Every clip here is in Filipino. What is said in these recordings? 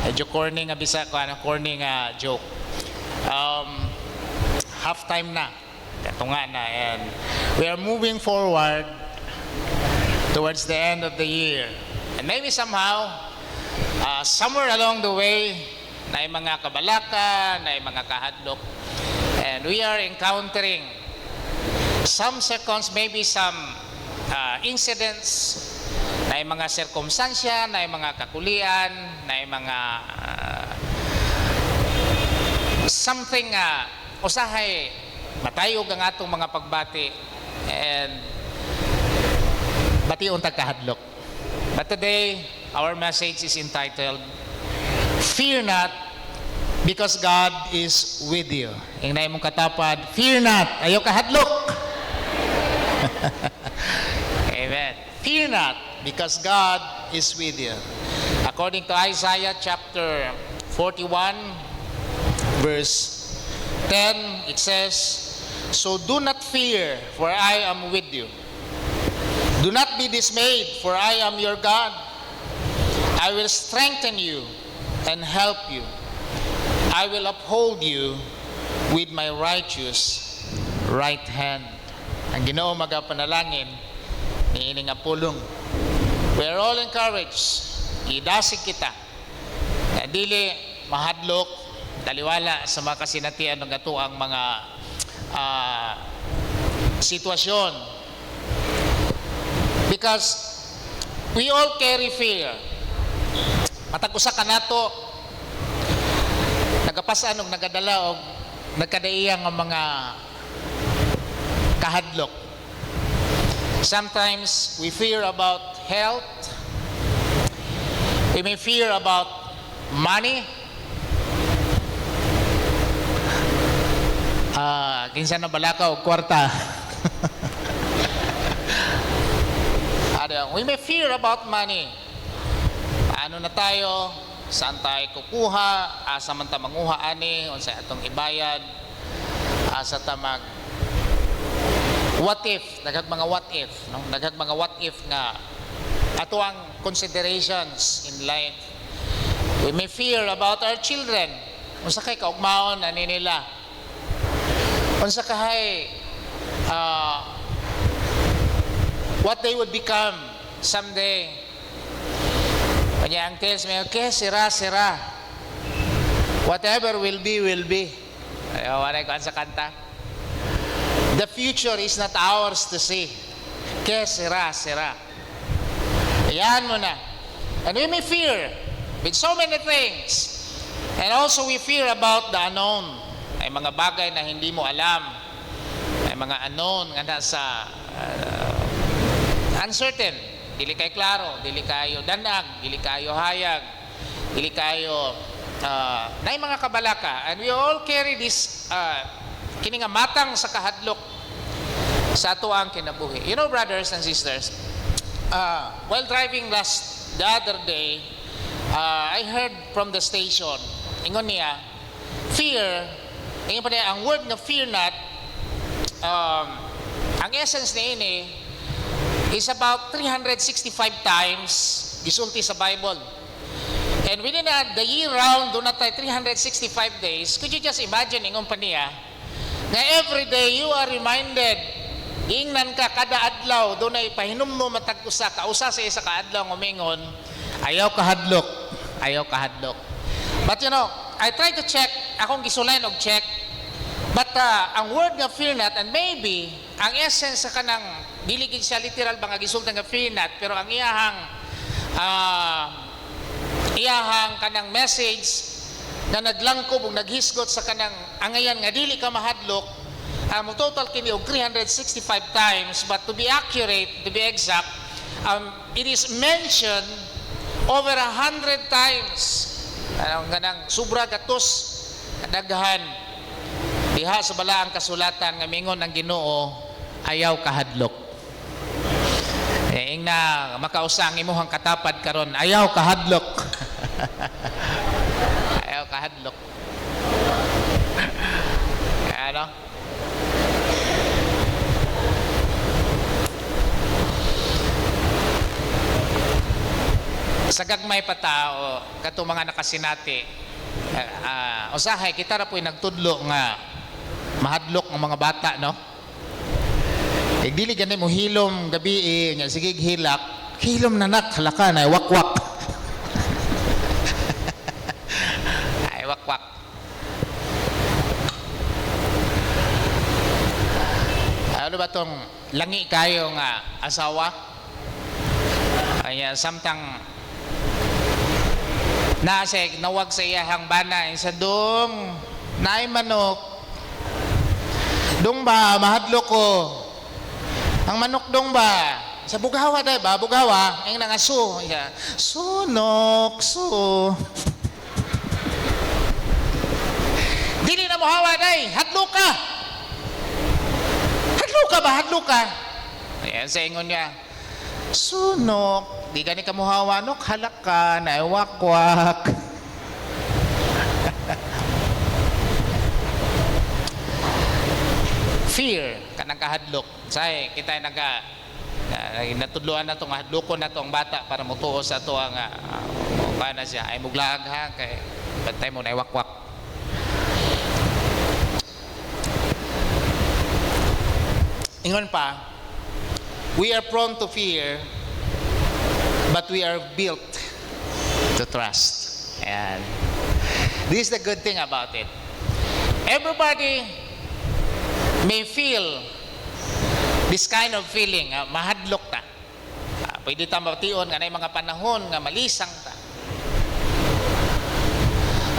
Medyo corny nga bisa ko, corny nga joke. Half time na. Katunga na. And we are moving forward towards the end of the year. And maybe somehow, somewhere along the way, na mga kabalaka, na mga kahadlok. And we are encountering some seconds, maybe some incidents, na mga sirkumstansya, na mga kakulian, na mga something usahay matayog ang atong mga pagbati and batiun tagkahadlok. But today, our message is entitled, Fear Not, because God is with you. Yung na imong katapad, fear not, ayaw kahadlok. Amen. Fear not, because God is with you. According to Isaiah chapter 41, verse 10, it says, So do not fear, for I am with you. Do not be dismayed, for I am your God. I will strengthen you and help you. I will uphold you with my righteous right hand. Ang Ginoo magapanalangin ni ining apulong. We are all encouraged. Idasig kita. Na dili mahadlok, taliwala sa mga kasinatian ng ato ang mga sitwasyon. Because we all carry fear. Matag usa ka nato nagapasan og nagadala og nagkadaiyang nga mga kahadlok. Sometimes we fear about health. We may fear about money. Kinsa na balaka og kwarta. We may fear about money. Paano na tayo? Saan tayo kukuha? Asa man ta manguha ani? Unsa atong ibayad? Asa ta mag what if? Daghang mga what if, no? Daghang mga what if nga ato ang considerations in life. We may fear about our children. Unsa kay kaugmaon ani nila? Unsa kahay what they would become someday. Kanya ang tells me, okay, sira. Whatever will be, will be. Ayaw, waray ko sa kanta. The future is not ours to see. Okay, sira. Ayan mo na. And we may fear with so many things. And also we fear about the unknown. Ay mga bagay na hindi mo alam. Ay mga unknown nga nasa uncertain, dili kay klaro, dili kayo danag, dili kayo hayag, dili kayo nay mga kabalaka. And we all carry this kini nga matang sa kahadlok sa ato ang kinabuhi. You know, brothers and sisters, while driving the other day, I heard from the station, ingon niya, fear, ingon pa niya, ang word na fear not, ang essence niya ini is about 365 times gisulti sa Bible. And within the year round, doon na tayo 365 days. Could you just imagine, ingon pa niya, na every day you are reminded, ingnan ka kada adlaw, doon na ipahinom mo matag-usa, kausa sa isa ka adlaw ngumingon, ayaw kahadlok. But you know, I try to check, akong gisulayan og check, but ang word nga fear not, and maybe, ang essence sa kanang dili gid siya literal ba nga gisulti nga fear not, pero ang iyahang kanang message na naglangkob ug naghisgot sa kanang angayan nga dili ka mahadlok, mo total kini og 365 times, but to be accurate, to be exact, it is mentioned over 100 times. Ang ganang sobra gatos kadaghan diha sa balaang kasulatan nga mingon ang Ginoo, ayaw kahadlok. Ing na makausang imuhang katapad karon, ayaw kahadlok. Ayaw kahadlok. Ano? Sa gagmay pa tao, kato mga nakasinati, usahay, kita ra po'y nagtudlo nga mahadlok ng mga bata, no? Dili ganun mo hilom gabi, nya sige hilak, hilom nanak, halaka na, wakwak. Ay, wakwak. Ano ba tong langi kayo nga asawa? Ay, samtang nawag sa iyahang bana, sa dong, naay manok, dong ba, mahadlok ko. Ang manok dong ba? Sa bugawa day ba? Bugawa? Ang nangaso. Sunok, so. Dili na mo hawa day. Hadlok ka. Hadlok ka ba? Hadlok ka. Ayan, sa ingon niya. Sunok. Di ka ni kamuhawa. Nok, halak ka. Naiwakwak. Fear. Kanang kahadlok. Say, kita natudluan na itong hadlokon na itong bata para mutuos sa ito ang na siya. Ay muglaag ha. Kay bantay mo naiwakwak. Ingon pa, we are prone to fear, but we are built to trust. And this is the good thing about it. Everybody may feel this kind of feeling, mahadlok ta. Pwede ta mabation nga na mga panahon nga malisang ta.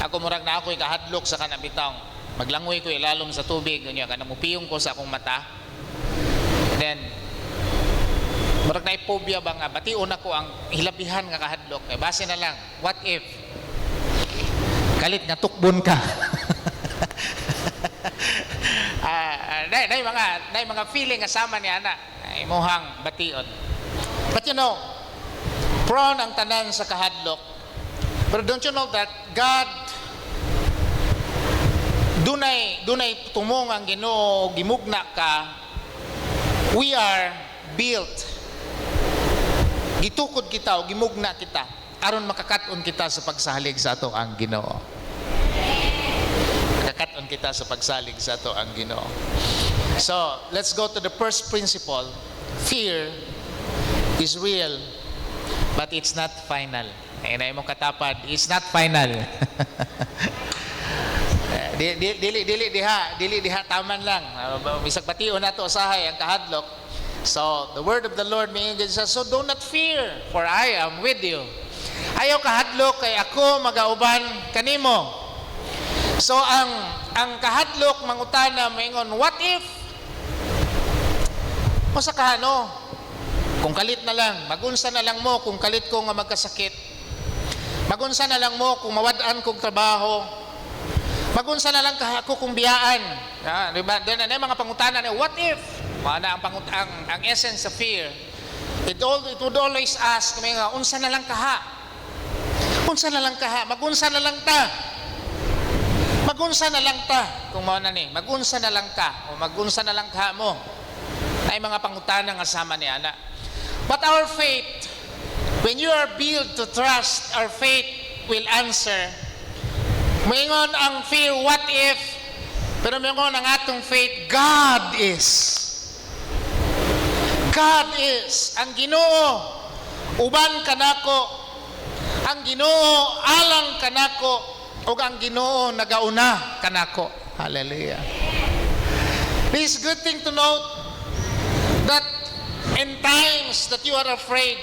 Ako murag na ako'y kahadlok sa kanabitang. Maglangoy ko ilalom sa tubig, ganyan, kanang mupiyong ko sa akong mata. Then, murag na phobia ba nga, bation ako ang hilabihan nga kahadlok. Base na lang, what if? Kalit nga tukbon ka. Nay mga feeling kasama ni ana imuhang bation. But you know, prone ang tanan sa kahadlok. But don't you know that God dunay tumong ang Ginoo, gimugna ka. We are built. Gitukod kita o gimugna kita aron makakaton kita sa pagsalig sa ato ang Ginoo. Makakaton kita sa pagsalig sa ato ang Ginoo. So, let's go to the first principle. Fear is real, but it's not final. Ayun na yung katapad, it's not final. Dili diha taman lang. Bisag bation nato usahay ang kahadlok. So, the word of the Lord may says, so do not fear, for I am with you. Ayaw kahadlok kay ako magauban kanimo. So, ang kahadlok mangutana moingon, what if? O sa kahano? Kung kalit na lang, magunsa na lang mo kung kalit ko nga magkasakit. Magunsa na lang mo kung mawad-an kong trabaho. Magunsa na lang ako kung biyaan. Diba? Doon na mga pangutana na, what if? Mana ang essence of fear. It would always ask, unsa na lang kaha? Unsa na lang kaha? Magunsa na lang ta. Magunsa na lang ta. Kung mao na ni, magunsa na lang ka o magunsa na lang kaha mo. Ay mga pangutana nga sama ni ana. But our faith, when you are built to trust, our faith will answer. Moingon ang fear, what if? Pero moingon ang atong faith, God is. God is. Ang Ginoo, uban kanako. Ang Ginoo, alang kanako. O ang Ginoo, nagauna kanako. Hallelujah. This is good thing to note that in times that you are afraid,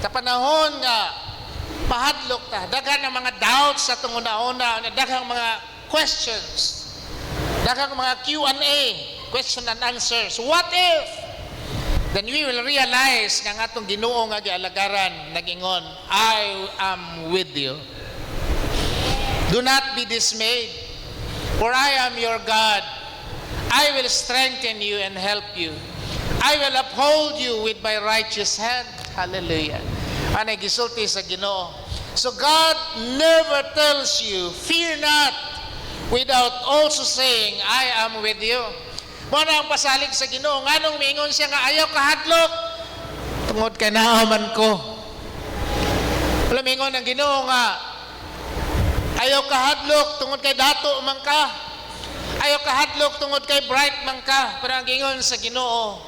kapanahon nga mahadlok ta, daghang mga doubts sa itong una-una, daghang mga questions, daghang mga Q&A, question and answers. What if? Then we will realize nga atong Ginoo nga gialagaran nagingon, I am with you. Do not be dismayed, for I am your God. I will strengthen you and help you. I will uphold you with my righteous hand. Hallelujah. Anay gisulti sa Ginoo. So God never tells you, fear not, without also saying, I am with you. Muna ang pasalig sa Ginoo, nganong miingon siya nga ayaw kahadlok, tungod kay naaman ko. Wala mingon ang Ginoo nga ayaw ka hadlok tungod kay dato man ka. Ayaw ka hadlok tungod kay bright man ka. Pero ang gingon sa Ginoo,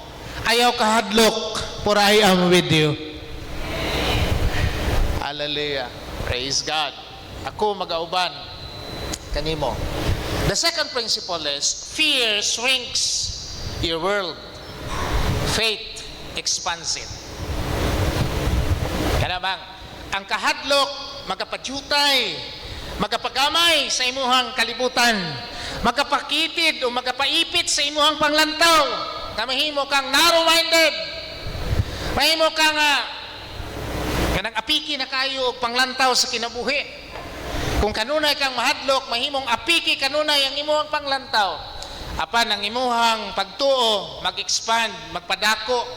ayaw ka hadlok, for I am with you. Hallelujah. Praise God. Ako mag-auban kanimo. The second principle is fear shrinks your world. Faith expands it. Kana bang ang kahadlok magapadyutay, magapagamay sa imuhang kalibutan, magapakitid o magapaipit sa imuhang panglantaw. Mahimo kang narrow-minded. Mahimo kang kanang apiki na kayo og panglantaw sa kinabuhi. Kung kanunay kang mahadlok, mahimong apiki kanunay ang imuhang panglantaw. Apan ang imuhang pagtuo mag-expand, magpadako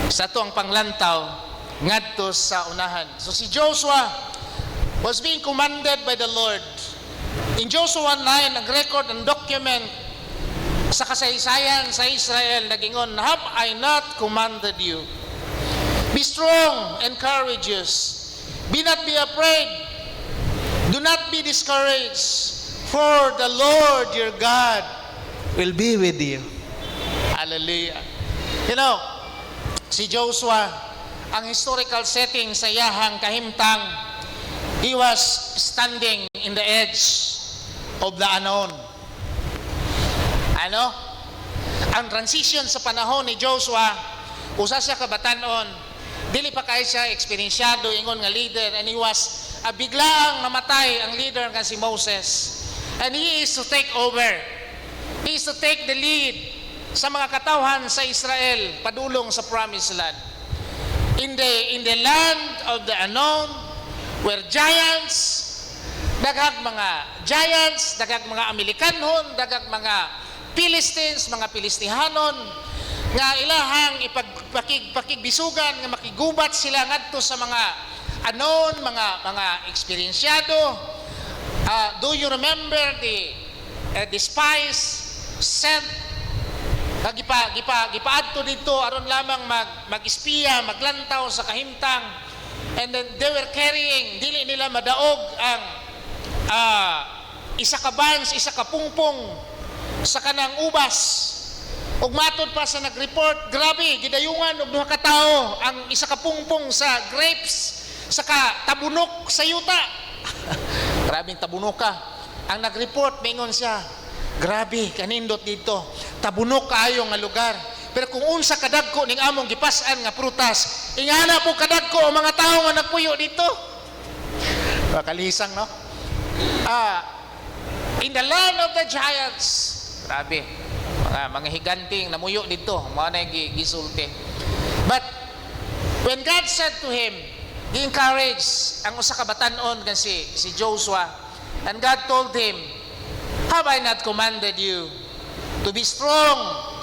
sa to ang panglantaw ngadto sa unahan. So si Joshua was being commanded by the Lord. In Joshua 9, nag-record and document sa kasaysayan sa Israel, nagingon, have I not commanded you? Be strong and courageous. Be not be afraid. Do not be discouraged. For the Lord your God will be with you. Hallelujah. You know, si Joshua, ang historical setting sa yahang kahimtang, he was standing in the edge of the unknown. Ano? Ang transition sa panahon ni Joshua, usa siya kabatanon, dili pa kay siya eksperyensyado ingon nga leader, and he was biglaang namatay ang leader nga si Moses. And he is to take over. He is to take the lead sa mga katawhan sa Israel padulong sa promised land. In the land of the unknown, where giants, daghang mga giants, daghang mga Amerikanhon, daghang mga Philistines, mga Pilistihanon, nga ilahang ipakigbisugan, nga makigubat sila ngadto sa mga unknown, mga eksperyensyado. Do you remember the spies sent gipaadto dito aron lamang mag-espiya, maglantaw sa kahimtang, and then they were carrying, dili nila madaog ang isa ka buns, isa ka pungpong sa kanang ubas. Ug matod pa sa nag-report, grabe gidayungan og duha ka tawo ang isa ka pungpong sa grapes sa ka tabunok sa yuta. Grabing tabunok ka. Ang nag-report mingon siya, grabe kanindot dito, tabunok kaayo nga lugar. Pero kung unsa kadagko ning among gipas-an nga prutas, ingana po kadagko ang mga tawo nga nagpuyo dito. Kalisang, no? In the land of the giants, grabe, mga higanting namuyo dito, mga na gisulti. But when God said to him, gi-encourage ang usa ka batan-on kan si Joshua, and God told him, have I not commanded you to be strong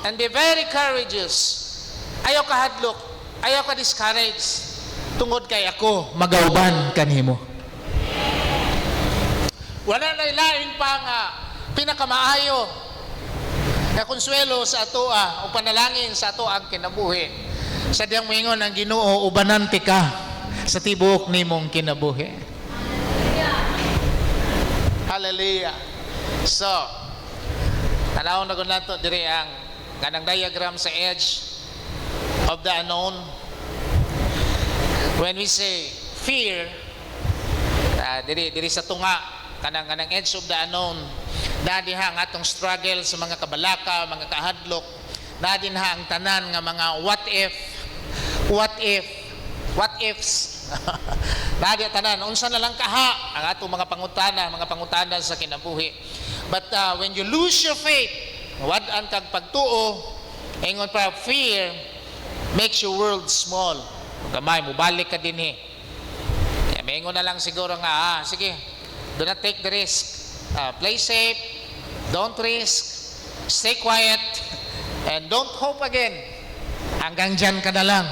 and be very courageous? Ayaw ka hadlok, ayaw ka discourage, tungod kay ako magauban kanimo. Wala na ilain pa nga pinakamaayo na konsuelo sa atoa o panalangin sa ato ang kinabuhi. Sa diyang mingon ang Ginoo, ubanante ka sa tibuok nimong kinabuhi. Hallelujah. So, tanawon na ko nato diri ang kanang diagram sa edge of the unknown. When we say fear, diri sa tunga, kanang edge of the unknown, nadiha ang atong struggle sa mga kabalaka, mga kahadlok, nadinha ang tanan nga mga what ifs. Nadi tanan, unsa na lang kaha ang atong mga pangutana sa kinabuhi. But when you lose your faith, wad-an kag pagtuo, ingon pa, fear makes your world small. Gamay mo balik ka dinhi. Kaya maingon na lang siguro nga, sige, do not take the risk. Play safe, don't risk, stay quiet, and don't hope again. Hanggang dyan ka na lang.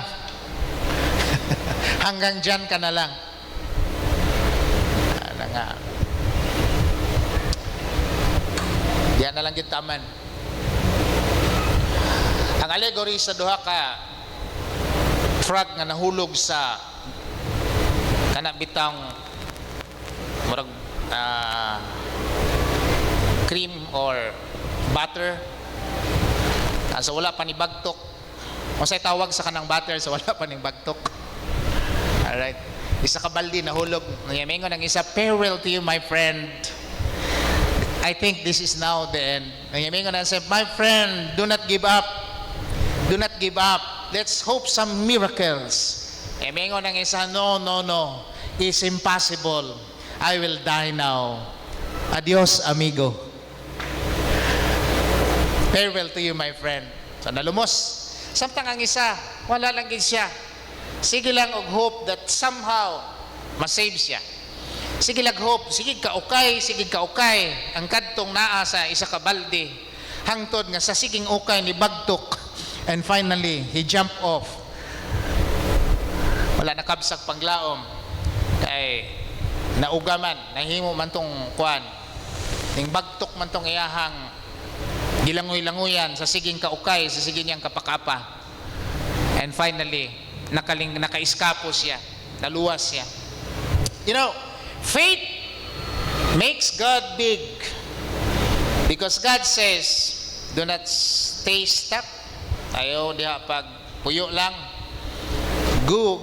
Hanggang dyan ka na lang. Ano nga. Diyan na lang gitaman. Ang allegory sa duha ka frog nga nahulog sa ana bitang murag cream or butter. So wala pa ni bagtok. Unsay tawag sa kanang butter so wala pa ning bagtok. Alright. Isa ka baldi nahulog. Ngayon ang isa, farewell to you, my friend. I think this is now the end. Ngayon ang isa, my friend, do not give up. Do not give up. Let's hope some miracles. Ngayon ang isa, no. It's impossible. I will die now. Adios, amigo. Farewell to you, my friend. So nalumos. Samtang ang isa, wala lang gid siya. Sige lang og hope that somehow masave siya. Sige lang hope, sige kaukay. Ang kadtong naa sa isa ka balde. Hangtod nga sa siging ukay ni bagtok. And finally, he jumped off. Wala nakabsag panglaom. Kay naugaman, nahimo man tong kuan. Ning bagtok man tong iyahang gilangoy-langoyan sa siging kaukay, sa siging niyang kapakapa. And finally, nakaiskapo siya, naluwas siya. You know, faith makes God big because God says, do not stay stuck. Ayaw diha pag puyo lang. Go.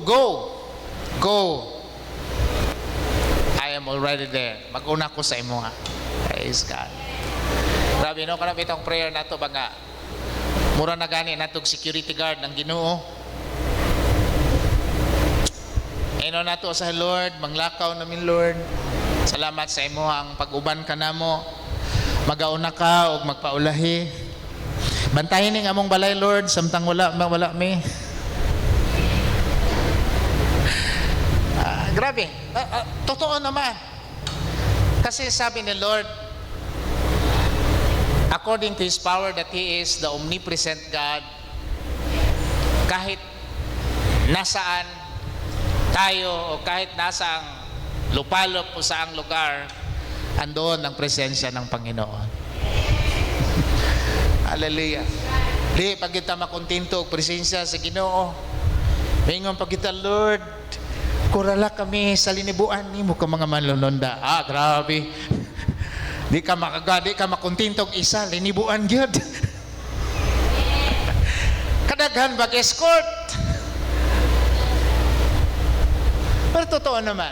I am already there. Mag-una ko sa imo ha. Praise God. Grabe no, kanang itong prayer nato ba nga mura na gani natong security guard ng Ginoo. Ino nato sa Lord, manglakaw namin Lord. Salamat sa imo ang pag-uban ka namo. Magauna ka og magpaulahi. Bantayan ning among balay Lord, samtang wala mi. Grabe. Totoo naman. Kasi sabi ni Lord, according to His power that He is the omnipresent God, kahit nasaan tayo o kahit nasa ang lupalop o saang lugar, andoon ang presensya ng Panginoon. Hallelujah. Di pag kita makontinto og presensya sa Ginoo, mingon pag kita, Lord, kurala kami sa linibuan nimo ka mga manlulunda. Grabe. Di ka makontinto og isa linibuan gyud. Kadaghan bag escort. Pero totoo naman,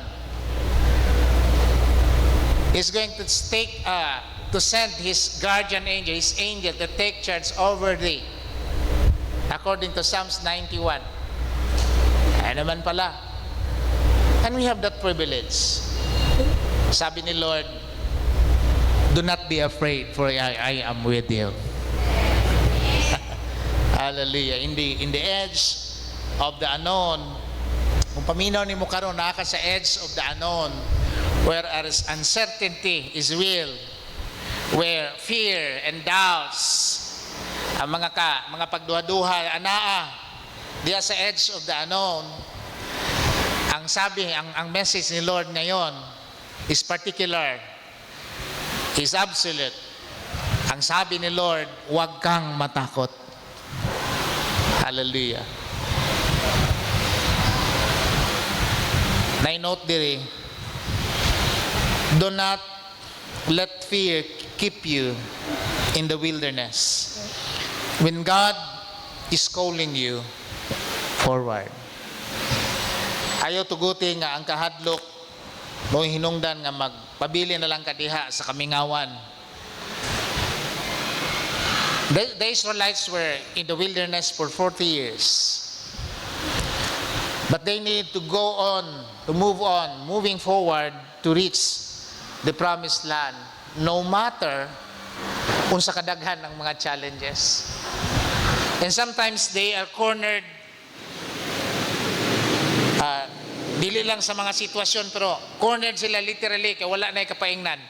He's going to to send His guardian angel, His angel to take charge over thee. According to Psalms 91. Ay naman pala. And we have that privilege. Sabi ni Lord, do not be afraid, for I am with you. Hallelujah. In the edge of the unknown, kung paminaw ni mo karon naka sa edge of the unknown, where uncertainty is real, where fear and doubts, ang mga pagduha-duha anaa diya sa edge of the unknown, ang sabi, ang message ni Lord ngayon is particular, is absolute. Ang sabi ni Lord, huwag kang matakot. Hallelujah. Note diri, do not let fear keep you in the wilderness when God is calling you forward. Ayaw tuguti nga ang kahadlok mo hinungdan nga magpabili na lang kadiha sa kamingawan. The Israelites were in the wilderness for 40 years. But they need to go on, to move on, moving forward to reach the promised land, no matter kung sa kadaghan ng mga challenges. And sometimes they are cornered, dili lang sa mga sitwasyon, pero cornered sila literally, kaya wala na kapaingnan.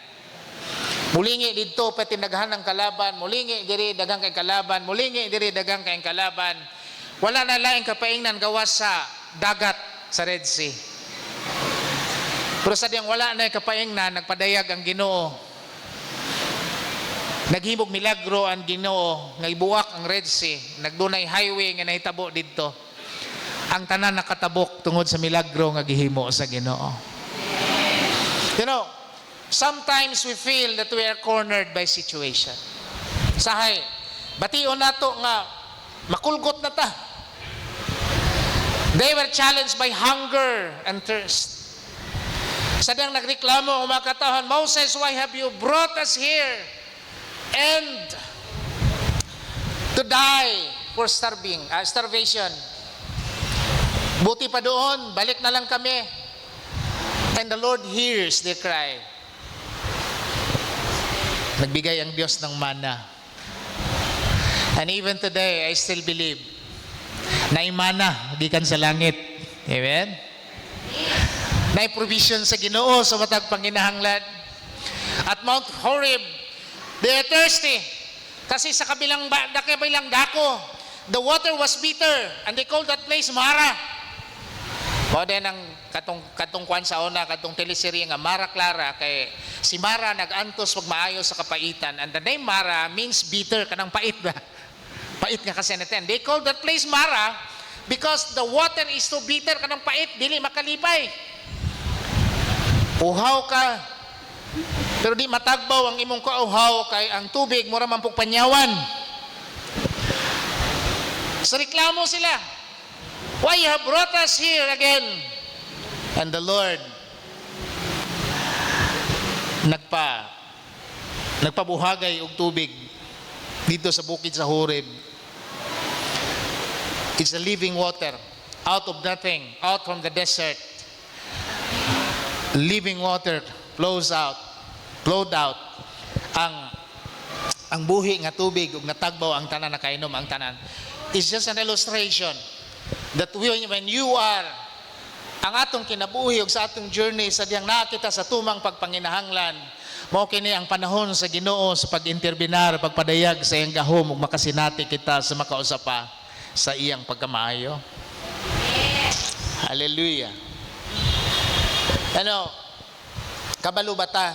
Mulingi dito, pati naghan ng kalaban, mulingi diri dagang kay kalaban, mulingi diri dagang kay kalaban. Wala na laing kapaingnan gawas sa dagat sa Red Sea. Pero sa diyang wala na kapaingnan, nagpadayag ang Ginoo. Naghimog milagro ang Ginoo, nga ibuwak ang Red Sea, nagdunay highway nga nahitabo didto. ang tanan nakatabok tungod sa milagro nga gihimo sa Ginoo. You know, sometimes we feel that we are cornered by situation. Sahay, bation nato nga makulgot na ta. They were challenged by hunger and thirst. Sadyang nagreklamo ang mga katawhan, Moses, why have you brought us here and to die for starvation? Buti pa doon, balik na lang kami. And the Lord hears their cry. Nagbigay ang Diyos ng mana. And even today, I still believe na imana, gikan sa langit. Amen? Na provision sa Ginoo sa matag panginahanglan. At Mount Horeb, they are thirsty. Kasi sa kabilang dako, the water was bitter, and they called that place Mara. Mao din ang katong kwan sa una, katong teleserye nga Mara Clara, kay si Mara nag-antos pag maayo sa kapaitan. And the name Mara means bitter, kanang pait ba? Pait nga kasi natin. They called that place Mara because the water is so bitter, kanang pait, dili makalipay. Uhaw ka, pero di matagbaw ang imong kauhaw, kay ang tubig mura man pug panyawan. Sa reklamo sila, why you have brought us here again? And the Lord nagpabuhagay og tubig dito sa bukid sa Horeb. It's a living water out of nothing, out from the desert. Living water flowed out. Ang buhi nga tubig ug natagbaw ang tanan, nakainom ang tanan. It's just an illustration that when you are ang atong kinabuhi ug sa atong journey sa diyang nakita sa tumang pagpanginahanglan, mao kini ang panahon sa Ginoo sa pag-interbinar, pagpadayag sa iyang gahom ug makasinati kita sa makausapa sa iyang pagkamaayo. Hallelujah. Ano, kabalo bata,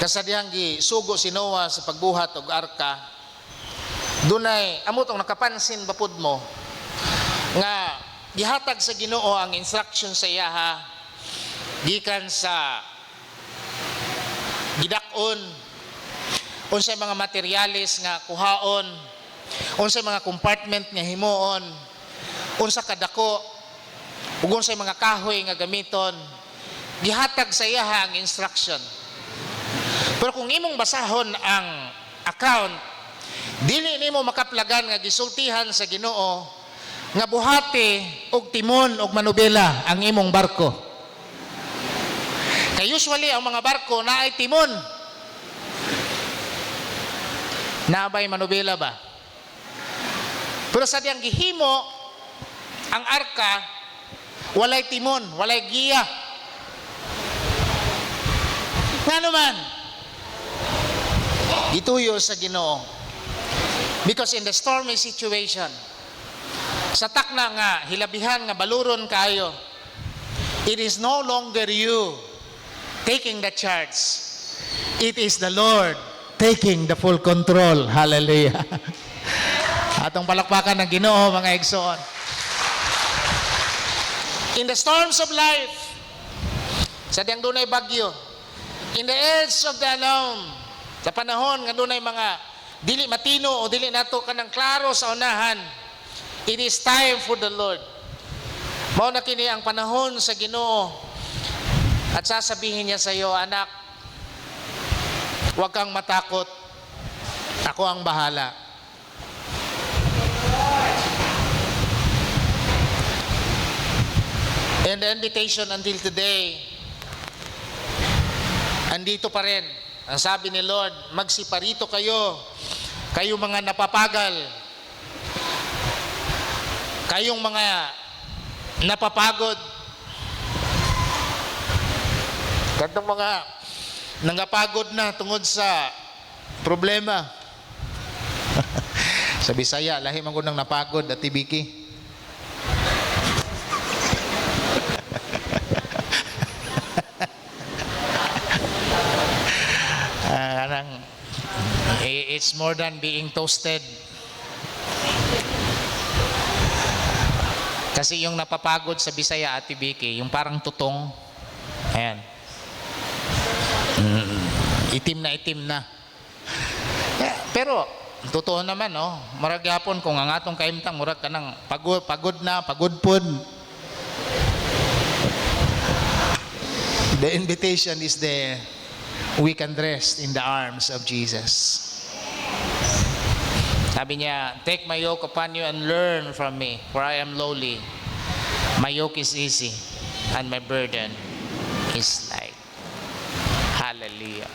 kasadiyang gisugo si Noah sa pagbuhat og arka, dunay amotong nakapansin bapud mo nga gihatag sa Ginoo ang instruction sa iyaha gikan sa gidakon, unsay mga materyales nga kuhaon, unsay mga compartment nga himuon, unsa kadako, ug unsay mga kahoy nga gamiton. Gihatag sa iyaha ang instruction. Pero kung imong basahon ang account, dili nimo makaplagan nga gisultihan sa Ginoo nga buhati og timon og manubela ang imong barko. Kay usually ang mga barko naay timon. Naabay manubela ba? Pero sa diyang gihimo ang arka, walay timon, walay giya. Nga naman, ituyo sa Ginoo. Because in the stormy situation, sa takna nga hilabihan nga baluron kayo, it is no longer you taking the charge. It is the Lord taking the full control. Hallelujah. Atong palakpakan ng Ginoo, mga igsoon. In the storms of life, sa diyang dunay bagyo, in the edge of the unknown, sa panahon nga dunay mga dili matino o dili nato kanang klaro sa unahan, it is time for the Lord. Mao na kini ang panahon sa Ginoo. At sasabihin niya sa iyo, anak, huwag kang matakot. Ako ang bahala. And the invitation until today, andito pa rin. Ang sabi ni Lord, magsiparito kayo. Kayong mga napapagal. Kayong mga napapagod. Katong mga nangapagod na tungod sa problema. Sa Bisaya, lahi man ko nang napagod at tibiki. It's more than being toasted. Kasi yung napapagod sa Bisaya, Ate Vicky, yung parang tutong. Ayan. Itim na. Pero, totoo naman, no? Murag yapon, kung ang atong kaimtang, murag ka ng pagod pod. The invitation is there. We can rest in the arms of Jesus. Sabi niya, take my yoke upon you and learn from me, for I am lowly. My yoke is easy, and my burden is light. Hallelujah.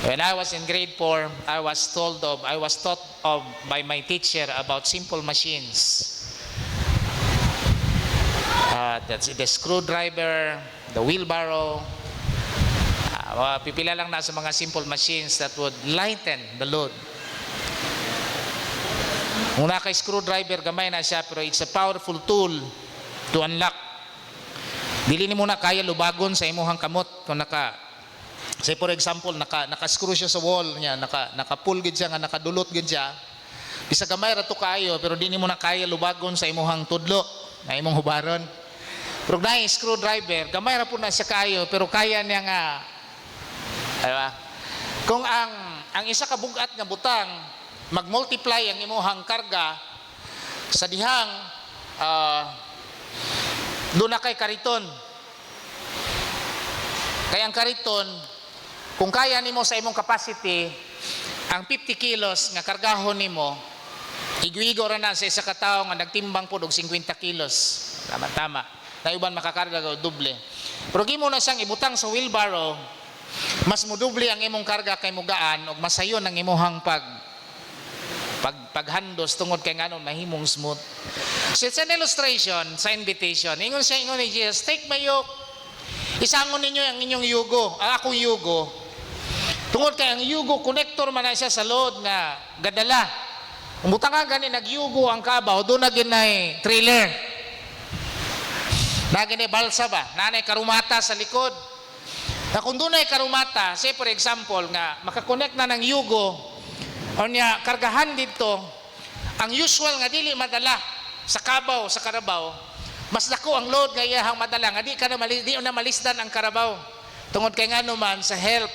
When I was in grade 4, I was taught of by my teacher about simple machines. That's the screwdriver, the wheelbarrow. Pipila lang na sa mga simple machines that would lighten the load. Kung naka-screwdriver, gamay na siya, pero it's a powerful tool to unlock. Dili ni mo na kaya lubagon sa imuhang kamot. Kung say for example, naka-screw siya sa wall niya, naka-pull gid siya, nga nakadulot gid siya. Bisa gamay ra to kayo, pero dili mo na kaya lubagon sa imuhang tudlo, na imong hubaron. Pero na screwdriver, gamay ra po na siya kayo, pero kaya niya nga. Diba? Kung ang isa ka bugat nga butang mag-multiply ang imuhang karga sa dihang doon na kay kariton. Kaya ang kariton, kung kaya nimo sa imong capacity ang 50 kilos nga kargahon nimo, igwigo ra na sa isa ka tawo nga nagtimbang pud og 50 kilos. Tama. Na uban makakarga og doble. Pero gimo na siyang ibutang sa wheelbarrow, mas modoble ang imong karga kay mugaan ug masayon ang imuhang paghandos tungod kay nganon mahimong smooth. So it's an illustration sa invitation. Ingon ni Jesus, take my yoke. Isangon ninyo ang inyong yugo, akong yugo. Tungod kay ang yugo connector man na siya sa load nga gadala. Umutang ka gani nagyugo ang kabaw, do na ginay trailer. Na gini balsa ba? Nanay karumata sa likod. Na kung doon ay karumata, say for example nga makakonect na ng yugo o niya kargahan dito, ang usual nga dili madala sa kabaw, sa karabaw, mas dako ang load nga iyahang madala nga di na malisdan ang karabaw. Tungod kay nga naman sa help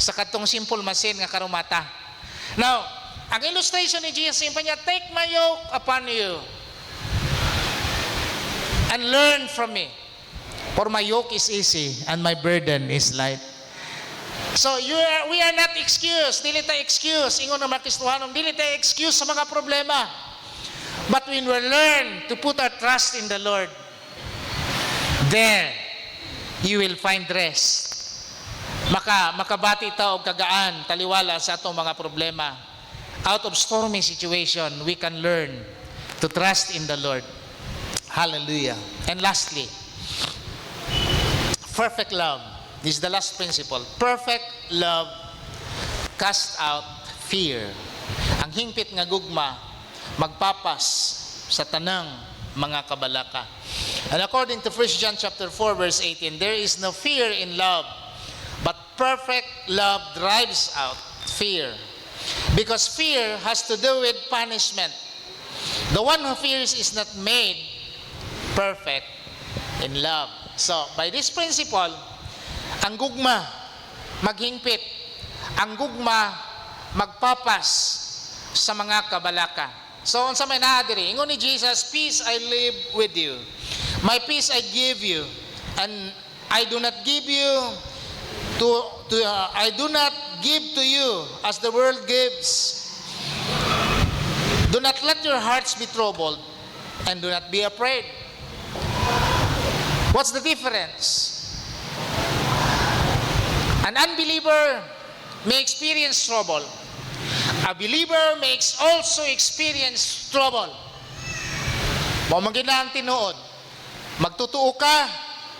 sa katong simple machine nga karumata. Now, ang illustration ni Jesus yung niya, take my yoke upon you and learn from me. For my yoke is easy and my burden is light. So we are not excused. Dili ta excuse. Ingon ng mga Kristohanon, dili ta excuse sa mga problema. But when we learn to put our trust in the Lord, there you will find rest. Makabati ta og kagaan, taliwala sa atong mga problema. Out of stormy situation, we can learn to trust in the Lord. Hallelujah. And lastly, perfect love. This is the last principle. Perfect love cast out fear. Ang hingpit nga gugma magpapas sa tanang mga kabalaka. And according to 1 John chapter 4 verse 18, there is no fear in love, but perfect love drives out fear. Because fear has to do with punishment. The one who fears is not made perfect in love. So, by this principle, ang gugma maghingpit, ang gugma magpapas sa mga kabalaka. So unsa may naa diri, ingon ni Jesus, peace I live with you, my peace I give you, and I do not give to you as the world gives. Do not let your hearts be troubled and do not be afraid. What's the difference? An unbeliever may experience trouble. A believer may also experience trouble. Mao man gid ang tinuod. Magtutuo ka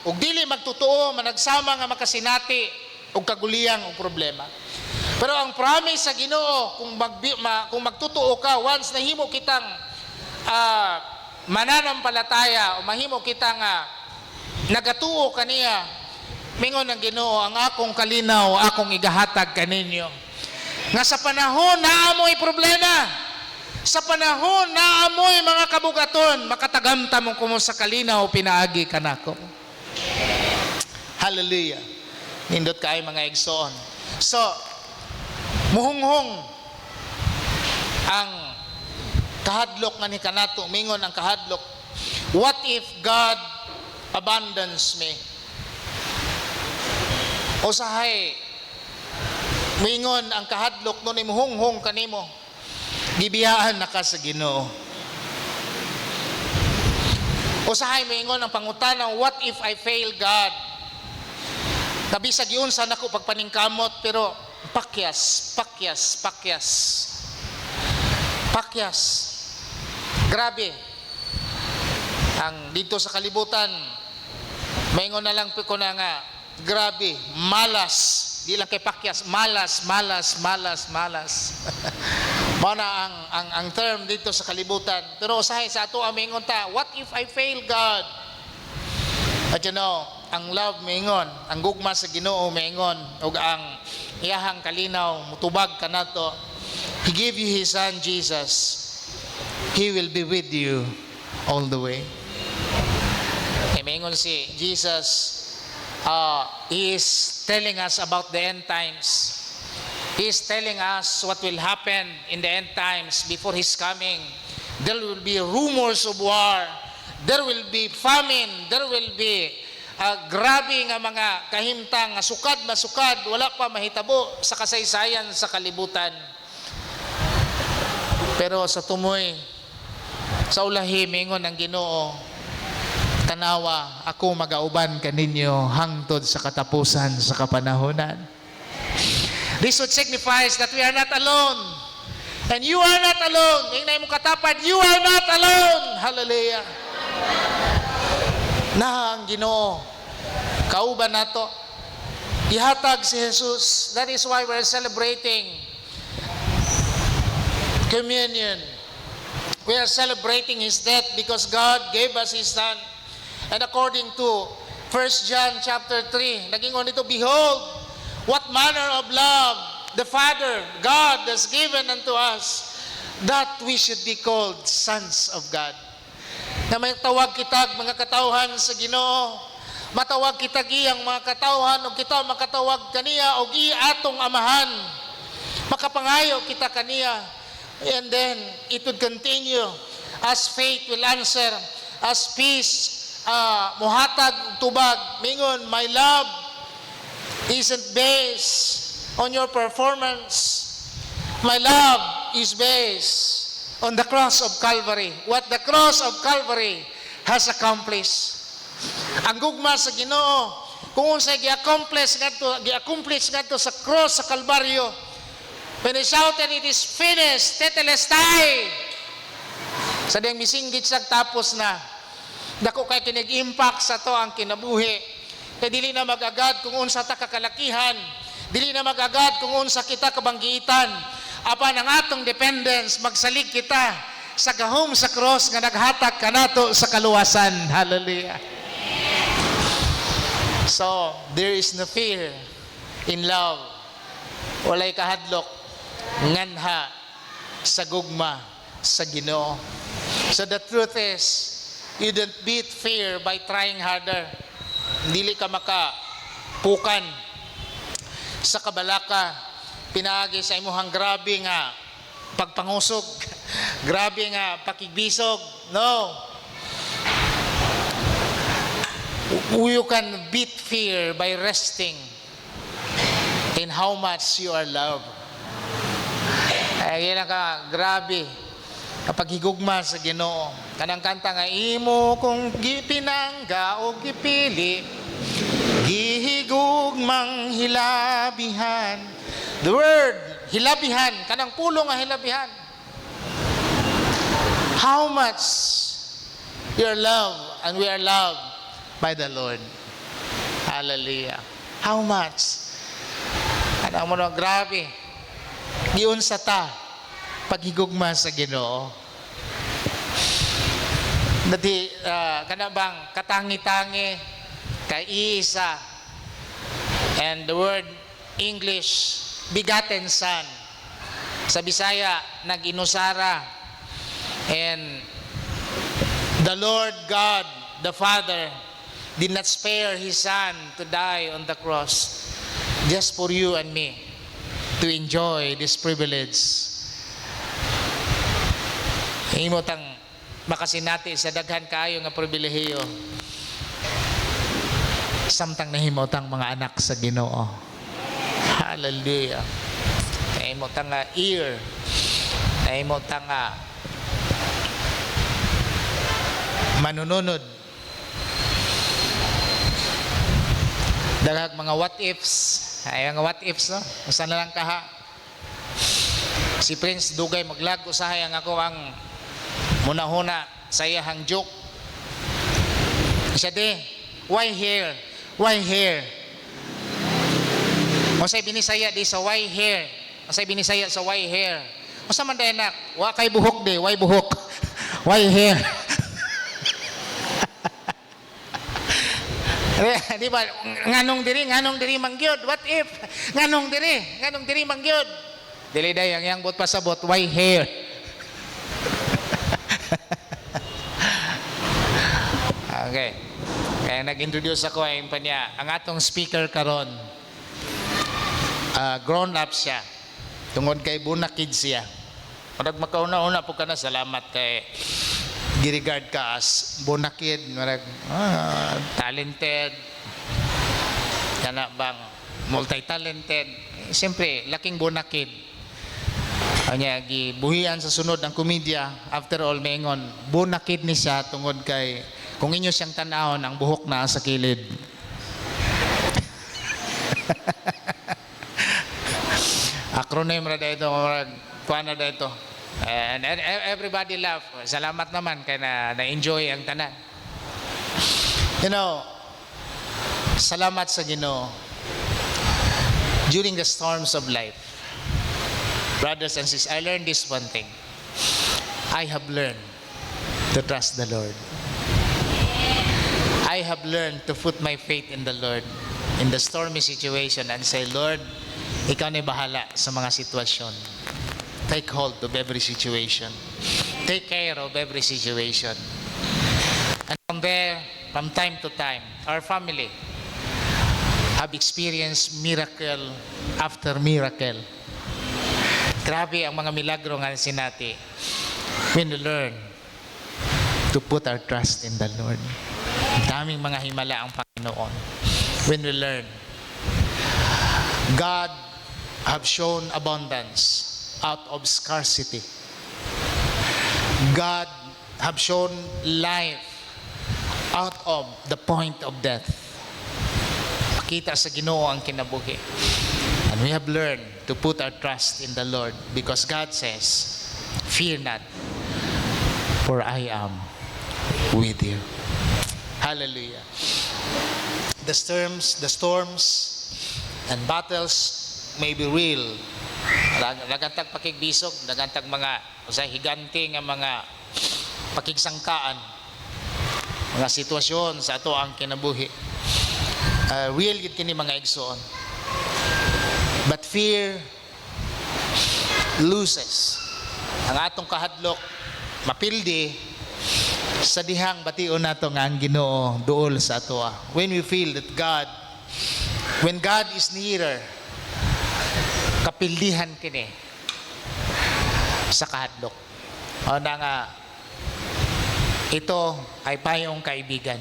ug dili magtutuo managsama nga makasinati og kaguliyang og problema. Pero ang promise sa Ginoo kung magtutuo ka, once nahimo kitang mananampalataya o mahimo kitang nagatuo kaniya, mingon ng Ginoo, ang akong kalinaw, akong igahatag kaninyo. Nga sa panahon na amoy problema, Sa panahon na amoy mga kabugaton, makatagamta mo kumo sa kalinaw, pinaagi ka nako. Hallelujah. Nindot kayo mga igsoon. So, muhunghong ang kahadlok nga ni kanato, mingon ang kahadlok. What if God abandons me? Usahay, mingon ang kahadlok nun, muhunghong kanimo. Gibiyahan na ka sa Ginoo. Usahay moingon ang pangutana, what if I fail God? Kabisag yun sa nako pagpaningkamot, pero pakyas. Grabe. Ang dito sa kalibutan, moingon na lang ko na nga, grabe, malas. Di lang kay pakyas, malas. Mana ang term dito sa kalibutan. Pero usahay sa ato amingon ta, what if I fail God? At you know, ang love maingon, ang gugma sa Ginoo maingon, ug ang iyahang kalinaw mutubag kanato. He gave you His Son Jesus. He will be with you all the way. Maingon si Jesus, He is telling us about the end times. He is telling us what will happen in the end times before His coming. There will be rumors of war. There will be famine. There will be grabe nga mga kahimtang, masukad, wala pa mahitabo sa kasaysayan sa kalibutan. Pero sa tumoy, sa ulahi, mingon ang Ginoo, tanawa, ako magauban kaninyo hangtod sa katapusan sa kapanahonan. This would signifies that we are not alone. And you are not alone. Ingay mo katapad, you are not alone. Hallelujah. Na ang Ginoo, kauban nato, ihatag si Jesus. That is why we're celebrating communion. We are celebrating His death because God gave us His Son. And according to 1 John chapter 3, nagingon dito, behold, what manner of love the Father, God, has given unto us, that we should be called sons of God. Na may tawag kitag mga katawhan sa Ginoo, matawag kitag iyang mga katawhan, o kita makatawag kaniya, o atong amahan. Makapangayo kita kaniya. And then, it would continue, as faith will answer, as peace, muhatag, tubag, mingon, my love isn't based on your performance. My love is based on the cross of Calvary. What the cross of Calvary has accomplished. Ang gugma sa Ginoo, kung unsay gi-accomplish ngadto sa cross sa Kalbaryo, when He shouted, it is finished, tetelestai. Sa diyang misinggit sa tapos na, dako kay kinig-impact sa to ang kinabuhi. Kaya dili na magagad kung unsa ta kakalakihan, dili na magagad kung unsa kita kabanggitan. Apan ang atong dependence, magsalig kita sa gahom sa cross nga naghatag kanato sa kaluwasan. Hallelujah. So, there is no fear in love. Walay kahadlok, nganha sa gugma sa Ginoo. So the truth is, you don't beat fear by trying harder. Dili ka makapukan sa kabalaka, pinaagi sa imuhang grabe nga pagpangusog, grabe nga pakigbisog. No. You can beat fear by resting in how much you are loved. Ay, yan ka, grabe. Kapag higugma sa Ginoo, kanang kanta nga, imo kong gipinangga o gipili, gihigugmang hilabihan. The word, hilabihan, kanang pulong nga hilabihan. How much you are loved and we are loved by the Lord. Hallelujah. How much? Ano mo na, grabe. Giun sa ta, paghigugma sa Ginoo. Dati, kanabang katangi-tangi, kaisa, and the word English, begotten son. Sa Bisaya, nag-inusara, And the Lord God, the Father, did not spare His Son to die on the cross just for you and me to enjoy this privilege. Himotang makasinati sa daghan kaayo nga pribilehiyo. Samtang nahimotang mga anak sa Ginoo. Hallelujah. Nahimotang nga ear. Nahimotang nga manununod. Daghang mga what ifs. Ay mga what ifs, no? Usa na lang kaha. Si Prince dugay maglag usahay ang ako ang muna-huna sa iyahang joke. Siya de, why hair? Why hair? Unsay binisaya di sa why hair? Unsay binisaya sa why hair? Unsa man dayanak? Wa kay buhok de, why buhok? Why hair? Di ba? Nganong diri mangyod? What if? Nganong diri mangyod? Dili day ang yang bot pasabot, why hair? Okay. Kaya nag-introduce ako ay niya, ang atong speaker karon. Grown up siya. Tungod kay bunakid siya. Pag makauna-una po ka na, salamat kay girigard ka as bunakid, talented, kana bang multi-talented. Siyempre, laking bunakid. Kanya, gibuhian sa sunod ang komedya. After all, maingon, bunakid ni siya tungod kay kung inyo siyang tanahon, ang buhok na sa kilid. Acronym ra dito, kuha na dito. And everybody laugh. Salamat naman kay na-enjoy ang tanan. You know, salamat sa Ginoo. During the storms of life, brothers and sisters, I learned this one thing. I have learned to trust the Lord. I have learned to put my faith in the Lord in the stormy situation and say, Lord, Ikaw na bahala sa mga sitwasyon. Take hold of every situation. Take care of every situation. And from there, from time to time, our family have experienced miracle after miracle. Grabe ang mga milagro nga sinati when we learn to put our trust in the Lord. Daming mga himala ang Panginoon. When we learn, God have shown abundance out of scarcity. God have shown life out of the point of death. Pakita sa Ginoo ang kinabuhi. And we have learned to put our trust in the Lord because God says, fear not, for I am with you. Hallelujah. The storms and battles may be real. Nagantag pakigbisog, nagantag mga usay higante nga mga pakigsangkaan, mga sitwasyon sa ato ang kinabuhi. Real gid kini mga igsoon. But fear loses ang atong kahadlok mapildi sa dihang bation nato nga ang Ginoo duol sa atoa. When we feel that when God is nearer, kapildihan kini sa kahadlok. O na nga, ito ay payong kaibigan.